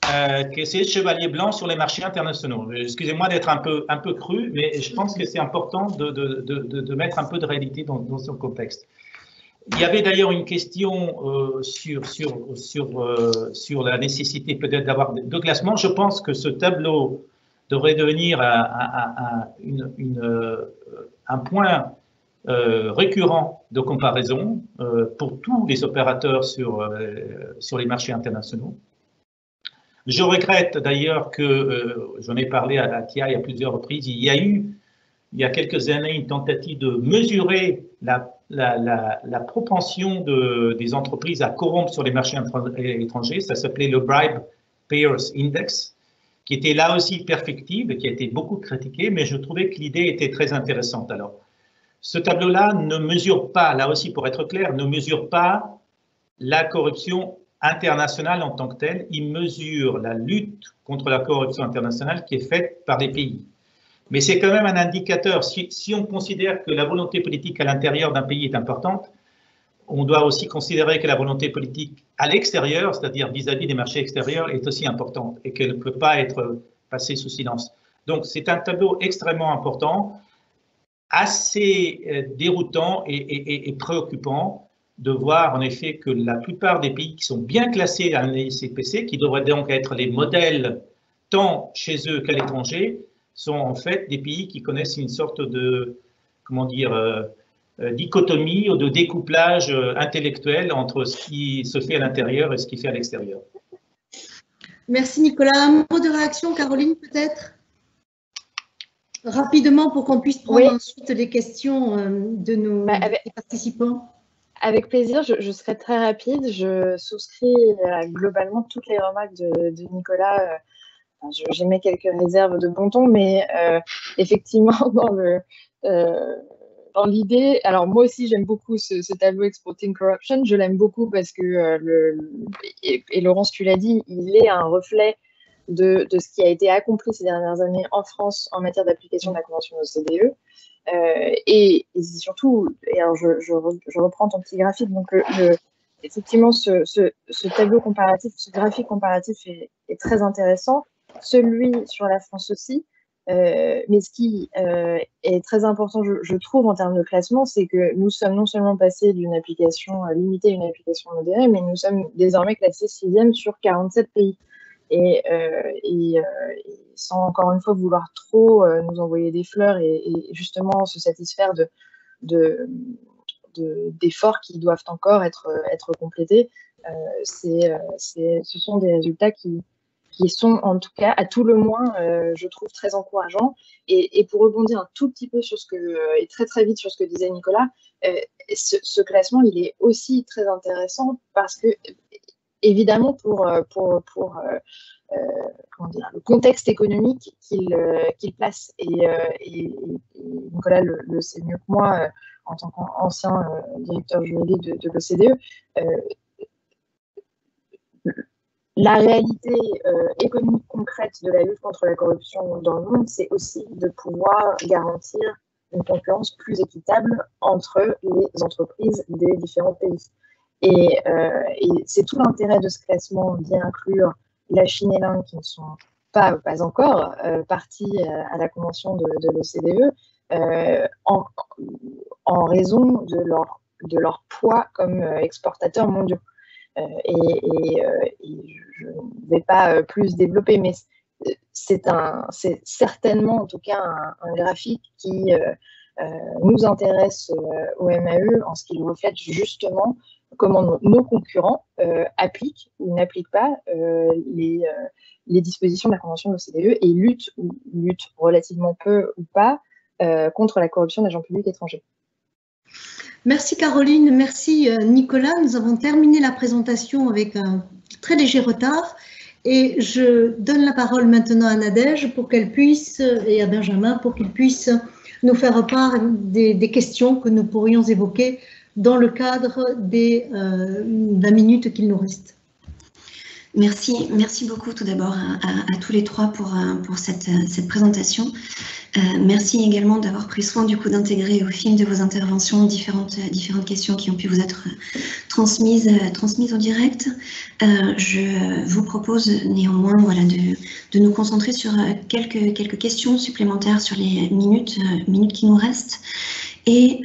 que c'est chevalier blanc sur les marchés internationaux. Excusez-moi d'être un peu cru, mais je pense que c'est important de mettre un peu de réalité dans ce contexte. Il y avait d'ailleurs une question sur la nécessité peut-être d'avoir deux classements. Je pense que ce tableau devrait devenir un point récurrent de comparaison pour tous les opérateurs sur les marchés internationaux. Je regrette d'ailleurs que, j'en ai parlé à la TI à plusieurs reprises, il y a eu, il y a quelques années, une tentative de mesurer la propension des entreprises à corrompre sur les marchés étrangers. Ça s'appelait le Bribe Payers Index, qui était là aussi perfectible, qui a été beaucoup critiqué, mais je trouvais que l'idée était très intéressante. Alors, ce tableau-là ne mesure pas, là aussi pour être clair, ne mesure pas la corruption internationale en tant que telle, il mesure la lutte contre la corruption internationale qui est faite par les pays. Mais c'est quand même un indicateur. Si on considère que la volonté politique à l'intérieur d'un pays est importante, on doit aussi considérer que la volonté politique à l'extérieur, c'est-à-dire vis-à-vis des marchés extérieurs, est aussi importante et qu'elle ne peut pas être passée sous silence. Donc c'est un tableau extrêmement important, assez déroutant et préoccupant de voir en effet que la plupart des pays qui sont bien classés à l'indice IPC, qui devraient donc être les modèles tant chez eux qu'à l'étranger, sont en fait des pays qui connaissent une sorte de, comment dire, dichotomie ou de découplage intellectuel entre ce qui se fait à l'intérieur et ce qui se fait à l'extérieur. Merci Nicolas. Un mot de réaction, Caroline, peut-être? Rapidement pour qu'on puisse prendre ensuite les questions de nos participants. Avec plaisir, je serai très rapide. Je souscris à globalement toutes les remarques de Nicolas. J'émets quelques réserves de bon ton, mais effectivement, dans l'idée, alors moi aussi j'aime beaucoup ce tableau Exporting Corruption. Je l'aime beaucoup parce que, et Laurence, tu l'as dit, il est un reflet de ce qui a été accompli ces dernières années en France en matière d'application de la Convention OCDE. Et surtout, et alors je reprends ton petit graphique, donc effectivement ce tableau comparatif, ce graphique comparatif est très intéressant, celui sur la France aussi, mais ce qui est très important, je trouve, en termes de classement, c'est que nous sommes non seulement passés d'une application limitée à une application modérée, mais nous sommes désormais classés 6e sur 47 pays. et sans encore une fois vouloir trop nous envoyer des fleurs et justement se satisfaire d'efforts qui doivent encore être complétés. Ce sont des résultats qui sont en tout cas, à tout le moins, je trouve très encourageants. Et pour rebondir un tout petit peu sur et très très vite sur ce que disait Nicolas, ce classement, il est aussi très intéressant parce que, évidemment, pour comment dire, le contexte économique qu'il place. Et Nicolas le sait mieux que moi, en tant qu'ancien directeur juridique de l'OCDE, la réalité économique concrète de la lutte contre la corruption dans le monde, c'est aussi de pouvoir garantir une concurrence plus équitable entre les entreprises des différents pays. Et c'est tout l'intérêt de ce classement d'y inclure la Chine et l'Inde qui ne sont pas encore parties à la convention de l'OCDE en raison de leur poids comme exportateurs mondiaux. Et je ne vais pas plus développer, mais c'est certainement en tout cas un graphique qui nous intéresse au MAE en ce qu'il reflète justement comment nos concurrents appliquent ou n'appliquent pas les dispositions de la Convention de l'OCDE et luttent relativement peu ou pas contre la corruption d'agents publics étrangers. Merci Caroline, merci Nicolas. Nous avons terminé la présentation avec un très léger retard et je donne la parole maintenant à Nadège pour qu'elle puisse, et à Benjamin, pour qu'ils puissent nous faire part des questions que nous pourrions évoquer dans le cadre des 20 minutes qu'il nous reste. Merci beaucoup tout d'abord à tous les trois pour cette présentation. Merci également d'avoir pris soin du coup d'intégrer au fil de vos interventions différentes questions qui ont pu vous être transmises en direct. Je vous propose néanmoins de nous concentrer sur quelques questions supplémentaires sur les minutes qui nous restent. Et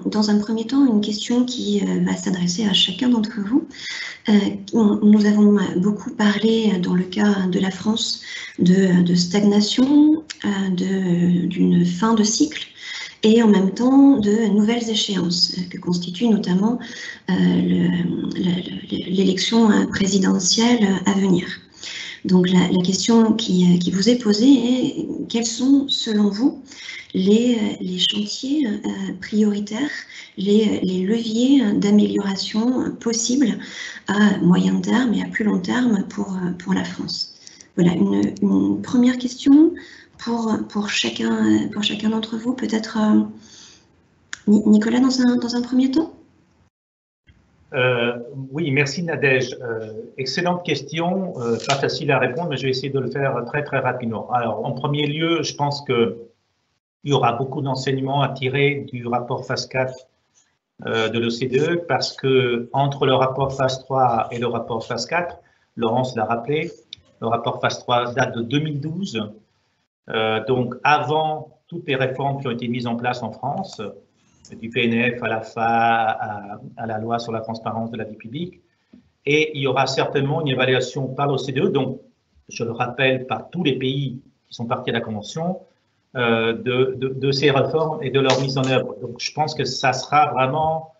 dans un premier temps, une question qui va s'adresser à chacun d'entre vous. Nous avons beaucoup parlé dans le cas de la France de stagnation, d'une fin de cycle et en même temps de nouvelles échéances que constitue notamment l'élection présidentielle à venir. Donc la question qui vous est posée est quels sont selon vous les chantiers prioritaires, les leviers d'amélioration possibles à moyen terme et à plus long terme pour la France. Voilà, une première question pour chacun d'entre vous, peut-être Nicolas dans un premier temps. Oui, merci Nadège. Excellente question, pas facile à répondre, mais je vais essayer de le faire très très rapidement. Alors, en premier lieu, je pense que il y aura beaucoup d'enseignements à tirer du rapport phase 4 de l'OCDE parce que entre le rapport phase 3 et le rapport phase 4, Laurence l'a rappelé, le rapport phase 3 date de 2012, donc avant toutes les réformes qui ont été mises en place en France, du PNF à l'AFA, à la loi sur la transparence de la vie publique, et il y aura certainement une évaluation par l'OCDE, donc je le rappelle par tous les pays qui sont partis à la Convention, de ces réformes et de leur mise en œuvre. Donc, je pense que ça sera vraiment,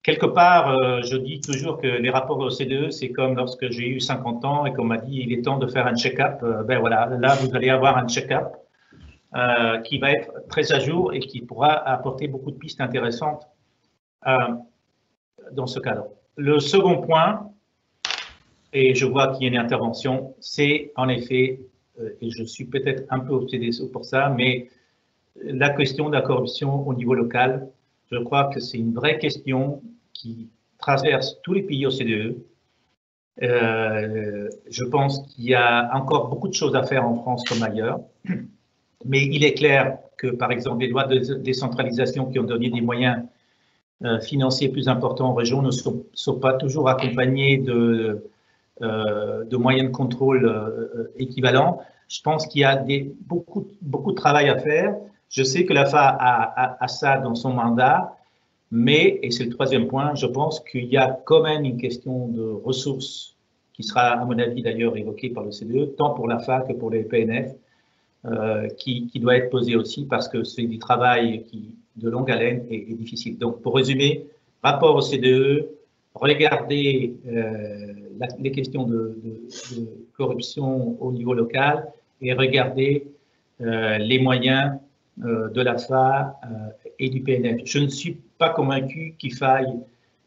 quelque part, je dis toujours que les rapports de l'OCDE, c'est comme lorsque j'ai eu 50 ans et qu'on m'a dit il est temps de faire un check-up. Ben voilà, là vous allez avoir un check-up qui va être très à jour et qui pourra apporter beaucoup de pistes intéressantes dans ce cadre. Le second point, et je vois qu'il y a une intervention, c'est en effet et je suis peut-être un peu obsédé pour ça, mais la question de la corruption au niveau local, je crois que c'est une vraie question qui traverse tous les pays OCDE. Je pense qu'il y a encore beaucoup de choses à faire en France comme ailleurs, mais il est clair que, par exemple, les lois de décentralisation qui ont donné des moyens financiers plus importants aux régions ne sont pas toujours accompagnés de moyens de contrôle équivalents. Je pense qu'il y a beaucoup de travail à faire. Je sais que l'AFA a ça dans son mandat, mais, et c'est le troisième point, je pense qu'il y a quand même une question de ressources qui sera, à mon avis, d'ailleurs évoqué par le CDE, tant pour l'AFA que pour les PNF, qui doit être posé aussi parce que c'est du travail de longue haleine et difficile. Donc, pour résumer, rapport au CDE, regardez les questions de corruption au niveau local et regardez les moyens de l'AFA et du PNF. Je ne suis pas convaincu qu'il faille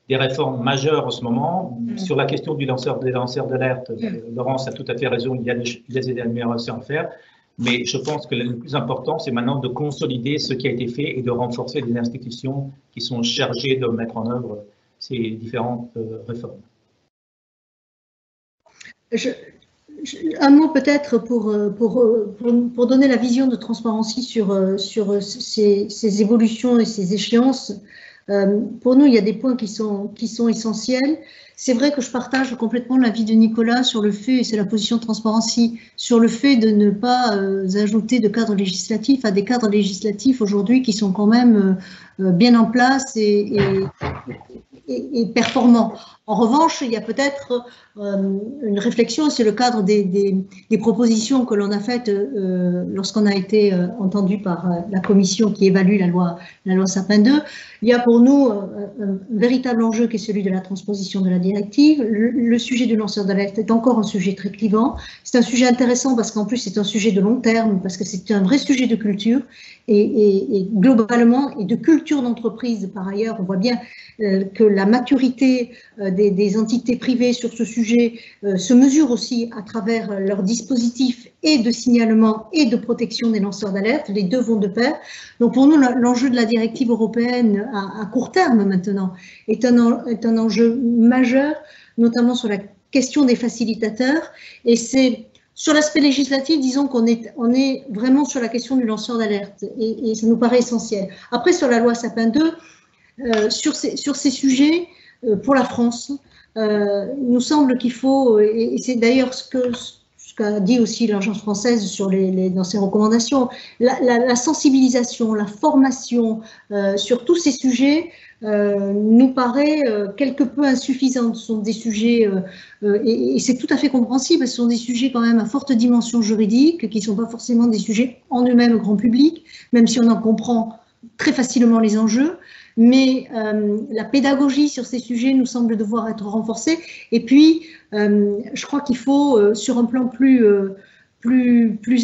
des réformes majeures en ce moment. Sur la question des lanceurs d'alerte, Laurence a tout à fait raison, il y a des améliorations à faire. Mais je pense que le plus important, c'est maintenant de consolider ce qui a été fait et de renforcer les institutions qui sont chargées de mettre en œuvre ces différentes réformes. Un mot peut-être pour donner la vision de Transparency sur ces évolutions et ces échéances. Pour nous, il y a des points qui sont essentiels. C'est vrai que je partage complètement l'avis de Nicolas sur le fait, et c'est la position de Transparency, sur le fait de ne pas ajouter de cadres législatifs à des cadres législatifs aujourd'hui qui sont quand même bien en place et performants. En revanche, il y a peut-être une réflexion, c'est le cadre des propositions que l'on a faites lorsqu'on a été entendu par la commission qui évalue la loi Sapin 2. Il y a pour nous un véritable enjeu qui est celui de la transposition de la directive. Le sujet du lanceur d'alerte est encore un sujet très clivant. C'est un sujet intéressant parce qu'en plus c'est un sujet de long terme, parce que c'est un vrai sujet de culture et globalement et de culture d'entreprise par ailleurs. On voit bien que la maturité des entités privées sur ce sujet se mesure aussi à travers leurs dispositifs et de signalement et de protection des lanceurs d'alerte. Les deux vont de pair. Donc pour nous, l'enjeu de la directive européenne à court terme maintenant est un enjeu majeur, notamment sur la question des facilitateurs. Et c'est sur l'aspect législatif, disons qu'on est vraiment sur la question du lanceur d'alerte et ça nous paraît essentiel. Après, sur la loi Sapin 2, sur ces sujets, pour la France, il nous semble qu'il faut, et c'est d'ailleurs ce qu'a dit aussi l'Agence française dans ses recommandations, la sensibilisation, la formation sur tous ces sujets nous paraît quelque peu insuffisante. Ce sont des sujets, et c'est tout à fait compréhensible, ce sont des sujets quand même à forte dimension juridique, qui ne sont pas forcément des sujets en eux-mêmes grand public, même si on en comprend très facilement les enjeux. Mais la pédagogie sur ces sujets nous semble devoir être renforcée. Et puis, je crois qu'il faut, sur un plan plus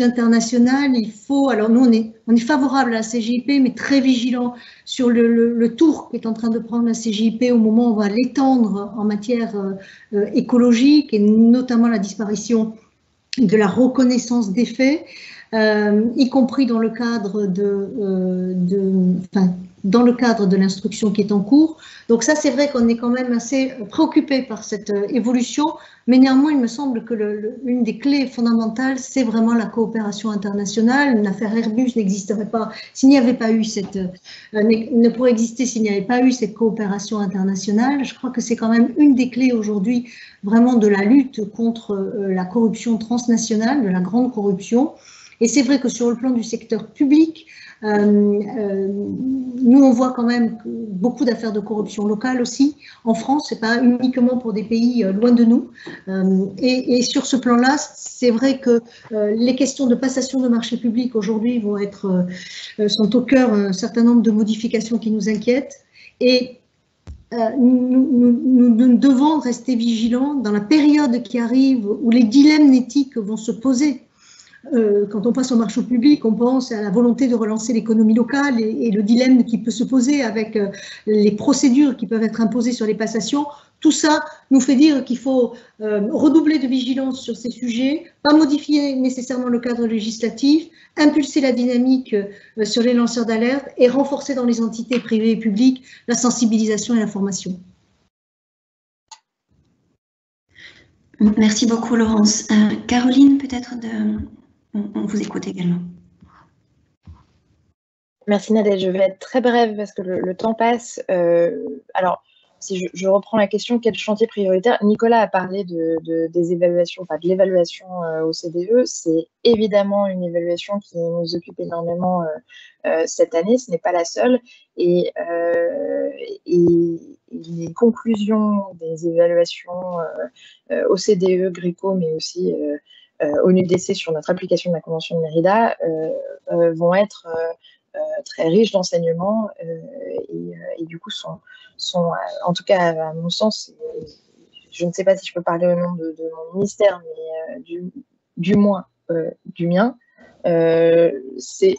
international, il faut, alors nous on est favorable à la CGIP, mais très vigilant sur le tour qu'est en train de prendre la CGIP au moment où on va l'étendre en matière écologique, et notamment la disparition de la reconnaissance des faits, y compris dans le cadre dans le cadre de l'instruction qui est en cours. Donc ça, c'est vrai qu'on est quand même assez préoccupé par cette évolution, mais néanmoins, il me semble que une des clés fondamentales, c'est vraiment la coopération internationale. L'affaire Airbus n'existerait pas s'il n'y avait pas eu ne pourrait exister s'il n'y avait pas eu cette coopération internationale. Je crois que c'est quand même une des clés aujourd'hui vraiment de la lutte contre la corruption transnationale, de la grande corruption. Et c'est vrai que sur le plan du secteur public, nous, on voit quand même beaucoup d'affaires de corruption locale aussi. En France, ce n'est pas uniquement pour des pays loin de nous. Et sur ce plan-là, c'est vrai que les questions de passation de marchés publics aujourd'hui sont au cœur d'un certain nombre de modifications qui nous inquiètent. Et nous devons rester vigilants dans la période qui arrive où les dilemmes éthiques vont se poser. Quand on passe au marché public, on pense à la volonté de relancer l'économie locale et le dilemme qui peut se poser avec les procédures qui peuvent être imposées sur les passations. Tout ça nous fait dire qu'il faut redoubler de vigilance sur ces sujets, pas modifier nécessairement le cadre législatif, impulser la dynamique sur les lanceurs d'alerte et renforcer dans les entités privées et publiques la sensibilisation et la formation. Merci beaucoup, Laurence. Caroline, peut-être on vous écoute également. Merci Nadège, je vais être très brève parce que le temps passe. Alors, si je reprends la question, quel chantier prioritaire? Nicolas a parlé des évaluations, enfin de l'évaluation au CDE. C'est évidemment une évaluation qui nous occupe énormément cette année. Ce n'est pas la seule. Et les conclusions des évaluations au CDE, Gréco, mais aussi au NUDC sur notre application de la Convention de Mérida vont être très riches d'enseignements et du coup sont en tout cas à mon sens, je ne sais pas si je peux parler au nom de mon ministère, mais du moins du mien, c'est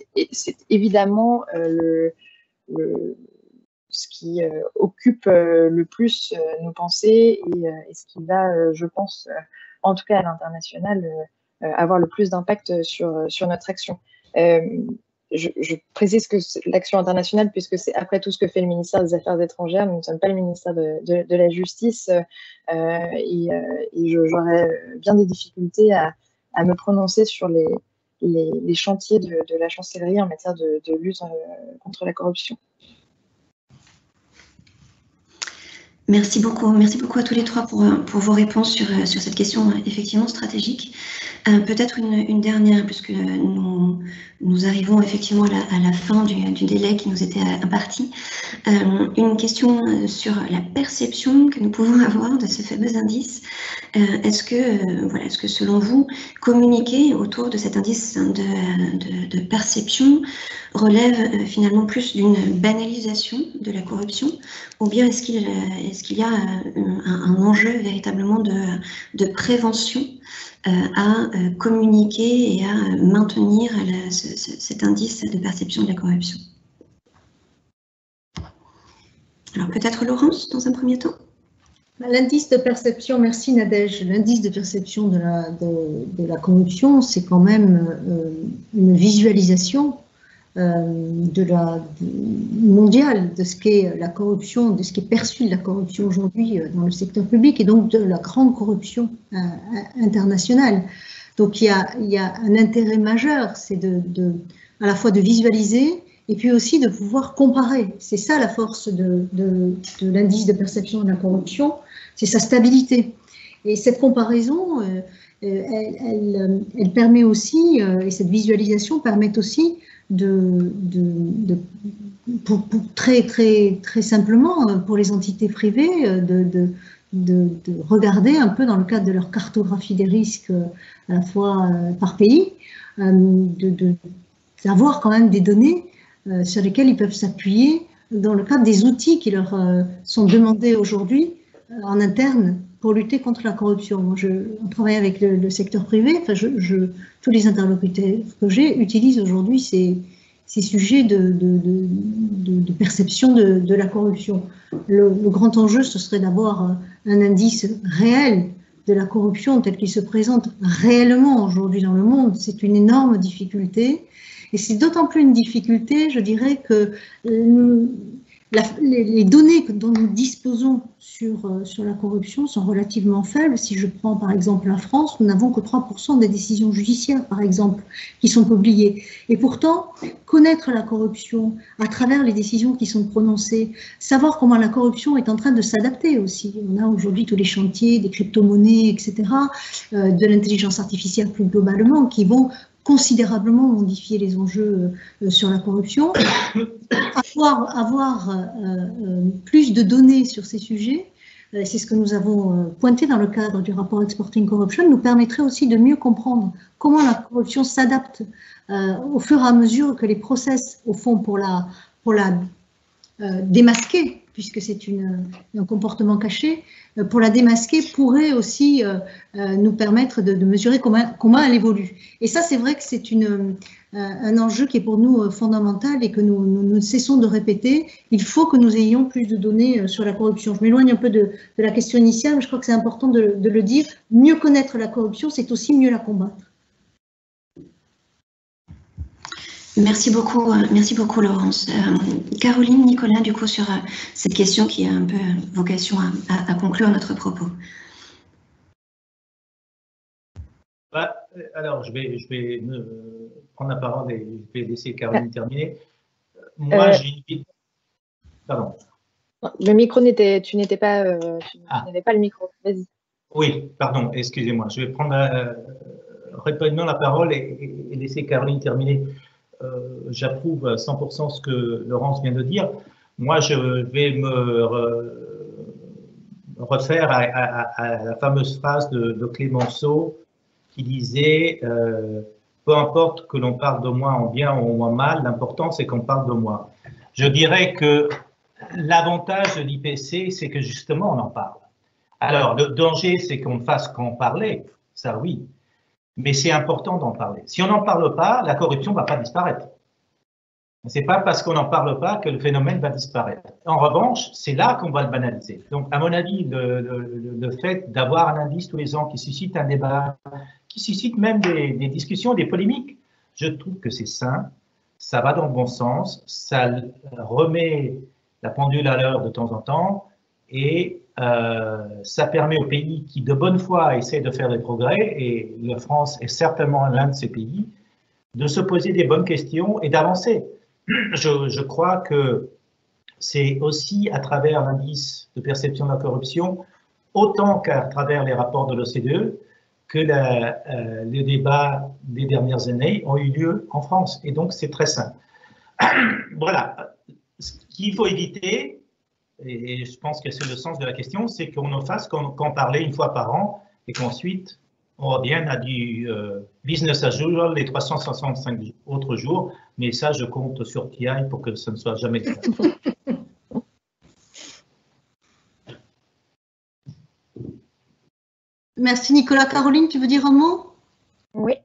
évidemment ce qui occupe le plus nos pensées et ce qui va, je pense, en tout cas à l'international, avoir le plus d'impact sur notre action. Je précise que l'action internationale, puisque c'est après tout ce que fait le ministère des Affaires étrangères, nous ne sommes pas le ministère de la Justice et j'aurais bien des difficultés à me prononcer sur les chantiers de la chancellerie en matière de lutte contre la corruption. Merci beaucoup à tous les trois pour vos réponses sur cette question effectivement stratégique. Peut-être une dernière, puisque nous arrivons effectivement à la fin du délai qui nous était imparti. Une question sur la perception que nous pouvons avoir de ce fameux indice. Est-ce que selon vous, communiquer autour de cet indice de perception relève finalement plus d'une banalisation de la corruption, ou bien est-ce qu'il y a un enjeu véritablement de prévention à communiquer et à maintenir cet indice de perception de la corruption? Alors peut-être Laurence, dans un premier temps. L'indice de perception, merci Nadège, l'indice de perception de la corruption, c'est quand même une visualisation mondiale de ce qu'est la corruption, de ce qui est perçu de la corruption aujourd'hui dans le secteur public et donc de la grande corruption internationale. Donc il y a un intérêt majeur, c'est à la fois de visualiser et puis aussi de pouvoir comparer. C'est ça la force de l'indice de perception de la corruption, c'est sa stabilité. Et cette comparaison, elle permet aussi, et cette visualisation permet aussi très simplement, pour les entités privées, de regarder un peu dans le cadre de leur cartographie des risques à la fois par pays, d'avoir quand même des données sur lesquelles ils peuvent s'appuyer dans le cadre des outils qui leur sont demandés aujourd'hui en interne pour lutter contre la corruption. Moi, on travaille avec le secteur privé, enfin, tous les interlocuteurs que j'ai utilisent aujourd'hui ces sujets de perception de la corruption. Le grand enjeu, ce serait d'avoir un indice réel de la corruption tel qu'il se présente réellement aujourd'hui dans le monde. C'est une énorme difficulté. Et c'est d'autant plus une difficulté, je dirais, que les données dont nous disposons sur la corruption sont relativement faibles. Si je prends par exemple la France, nous n'avons que 3% des décisions judiciaires, par exemple, qui sont publiées. Et pourtant, connaître la corruption à travers les décisions qui sont prononcées, savoir comment la corruption est en train de s'adapter aussi. On a aujourd'hui tous les chantiers des crypto-monnaies, etc., de l'intelligence artificielle plus globalement, qui vont considérablement modifier les enjeux sur la corruption. Avoir plus de données sur ces sujets, c'est ce que nous avons pointé dans le cadre du rapport Exporting Corruption, nous permettrait aussi de mieux comprendre comment la corruption s'adapte au fur et à mesure que les process, au fond, pour la démasquer, puisque c'est un comportement caché, pour la démasquer pourrait aussi nous permettre de mesurer comment elle évolue. Et ça, c'est vrai que c'est un enjeu qui est pour nous fondamental et que nous ne cessons de répéter. Il faut que nous ayons plus de données sur la corruption. Je m'éloigne un peu de la question initiale, mais je crois que c'est important de le dire. Mieux connaître la corruption, c'est aussi mieux la combattre. Merci beaucoup Laurence. Caroline, Nicolas, du coup, sur cette question qui a un peu vocation à conclure notre propos. Alors, je vais prendre la parole et je vais laisser Caroline terminer. Moi, j'ai une idée. Pardon. Le micro tu n'avais pas le micro. Vas-y. Oui, pardon, excusez-moi. Je vais prendre rapidement la parole et laisser Caroline terminer. J'approuve à 100% ce que Laurence vient de dire. Moi, je vais me refaire à la fameuse phrase de Clémenceau qui disait peu importe que l'on parle de moi en bien ou en mal, l'important c'est qu'on parle de moi. Je dirais que l'avantage de l'IPC, c'est que justement on en parle. Alors, le danger, c'est qu'on ne fasse qu'en parler, ça oui, mais c'est important d'en parler. Si on n'en parle pas, la corruption ne va pas disparaître. Ce n'est pas parce qu'on n'en parle pas que le phénomène va disparaître. En revanche, c'est là qu'on va le banaliser. Donc, à mon avis, le fait d'avoir un indice tous les ans qui suscite un débat, qui suscite même des discussions, des polémiques, je trouve que c'est sain, ça va dans le bon sens, ça remet la pendule à l'heure de temps en temps et ça permet aux pays qui, de bonne foi, essaient de faire des progrès, et la France est certainement l'un de ces pays, de se poser des bonnes questions et d'avancer. Je crois que c'est aussi à travers l'indice de perception de la corruption, autant qu'à travers les rapports de l'OCDE, que les débats des dernières années ont eu lieu en France. Et donc, c'est très simple. Voilà. Ce qu'il faut éviter, et je pense que c'est le sens de la question, c'est qu'on ne fasse qu'en parler une fois par an et qu'ensuite, on revienne à du business as usual les 365 autres jours. Mais ça, je compte sur TI pour que ce ne soit jamais le cas. Merci Nicolas. Caroline, tu veux dire un mot? Oui,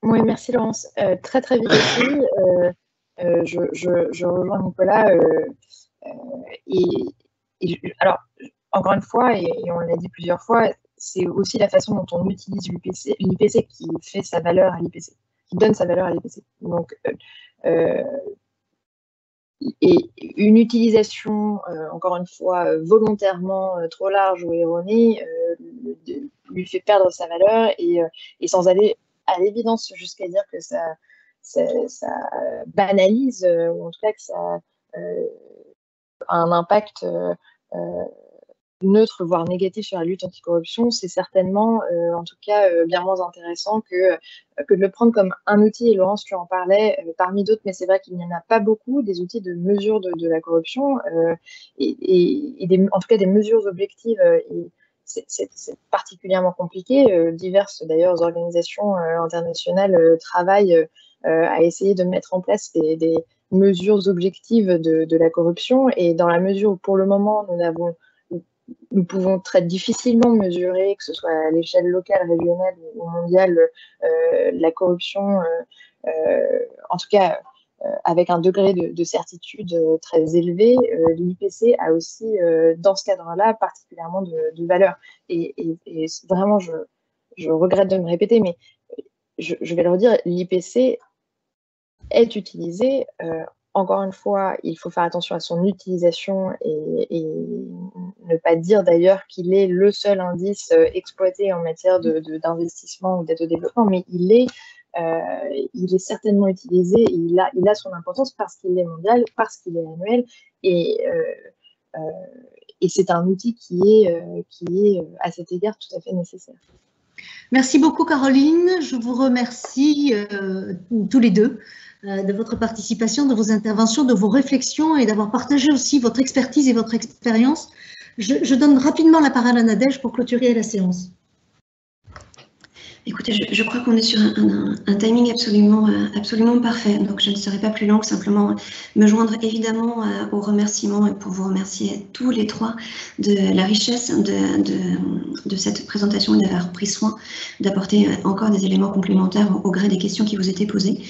merci Laurence. Très vite aussi, je rejoins Nicolas. Alors, encore une fois, et on l'a dit plusieurs fois, c'est aussi la façon dont on utilise l'IPC qui fait sa valeur à l'IPC, qui donne sa valeur à l'IPC. Donc, et une utilisation, encore une fois, volontairement trop large ou erronée, lui fait perdre sa valeur et sans aller à l'évidence jusqu'à dire que ça banalise, ou en tout cas que ça a un impact neutre, voire négatif sur la lutte anticorruption, c'est certainement, en tout cas, bien moins intéressant que de le prendre comme un outil. Et Laurence, tu en parlais, parmi d'autres, mais c'est vrai qu'il n'y en a pas beaucoup, des outils de mesure de la corruption, et en tout cas des mesures objectives. Et c'est particulièrement compliqué. Diverses, d'ailleurs, organisations internationales travaillent à essayer de mettre en place des mesures objectives de la corruption. Et dans la mesure où, pour le moment, nous pouvons très difficilement mesurer, que ce soit à l'échelle locale, régionale ou mondiale, la corruption, en tout cas avec un degré de certitude très élevé. L'IPC a aussi, dans ce cadre-là, particulièrement de valeur. Et vraiment, je regrette de me répéter, mais je vais le redire, l'IPC est utilisé. Encore une fois, il faut faire attention à son utilisation et ne pas dire d'ailleurs qu'il est le seul indice exploité en matière d'investissement ou d'aide au développement, mais il est certainement utilisé et il a son importance parce qu'il est mondial, parce qu'il est annuel, et c'est un outil qui est à cet égard tout à fait nécessaire. Merci beaucoup Caroline, je vous remercie tous les deux de votre participation, de vos interventions, de vos réflexions et d'avoir partagé aussi votre expertise et votre expérience. Je donne rapidement la parole à Nadège pour clôturer la séance. Écoutez, je crois qu'on est sur un timing absolument parfait, donc je ne serai pas plus longue, simplement me joindre évidemment aux remerciements et pour vous remercier tous les trois de la richesse de cette présentation et d'avoir pris soin d'apporter encore des éléments complémentaires au gré des questions qui vous étaient posées.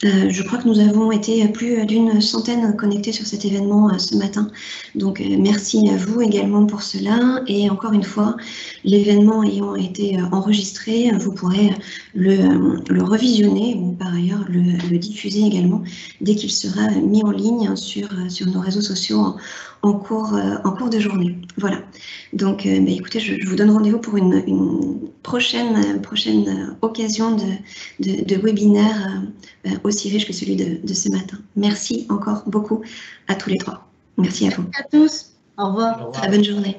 Je crois que nous avons été plus d'une centaine connectés sur cet événement ce matin, donc merci à vous également pour cela, et encore une fois, l'événement ayant été enregistré, vous pourrez le revisionner ou par ailleurs le diffuser également dès qu'il sera mis en ligne sur nos réseaux sociaux en cours de journée. Voilà. Donc, écoutez, je vous donne rendez-vous pour une prochaine occasion de webinaire aussi riche que celui de ce matin. Merci encore beaucoup à tous les trois. Merci à vous. Merci à tous. Au revoir. Au revoir. Très bonne journée.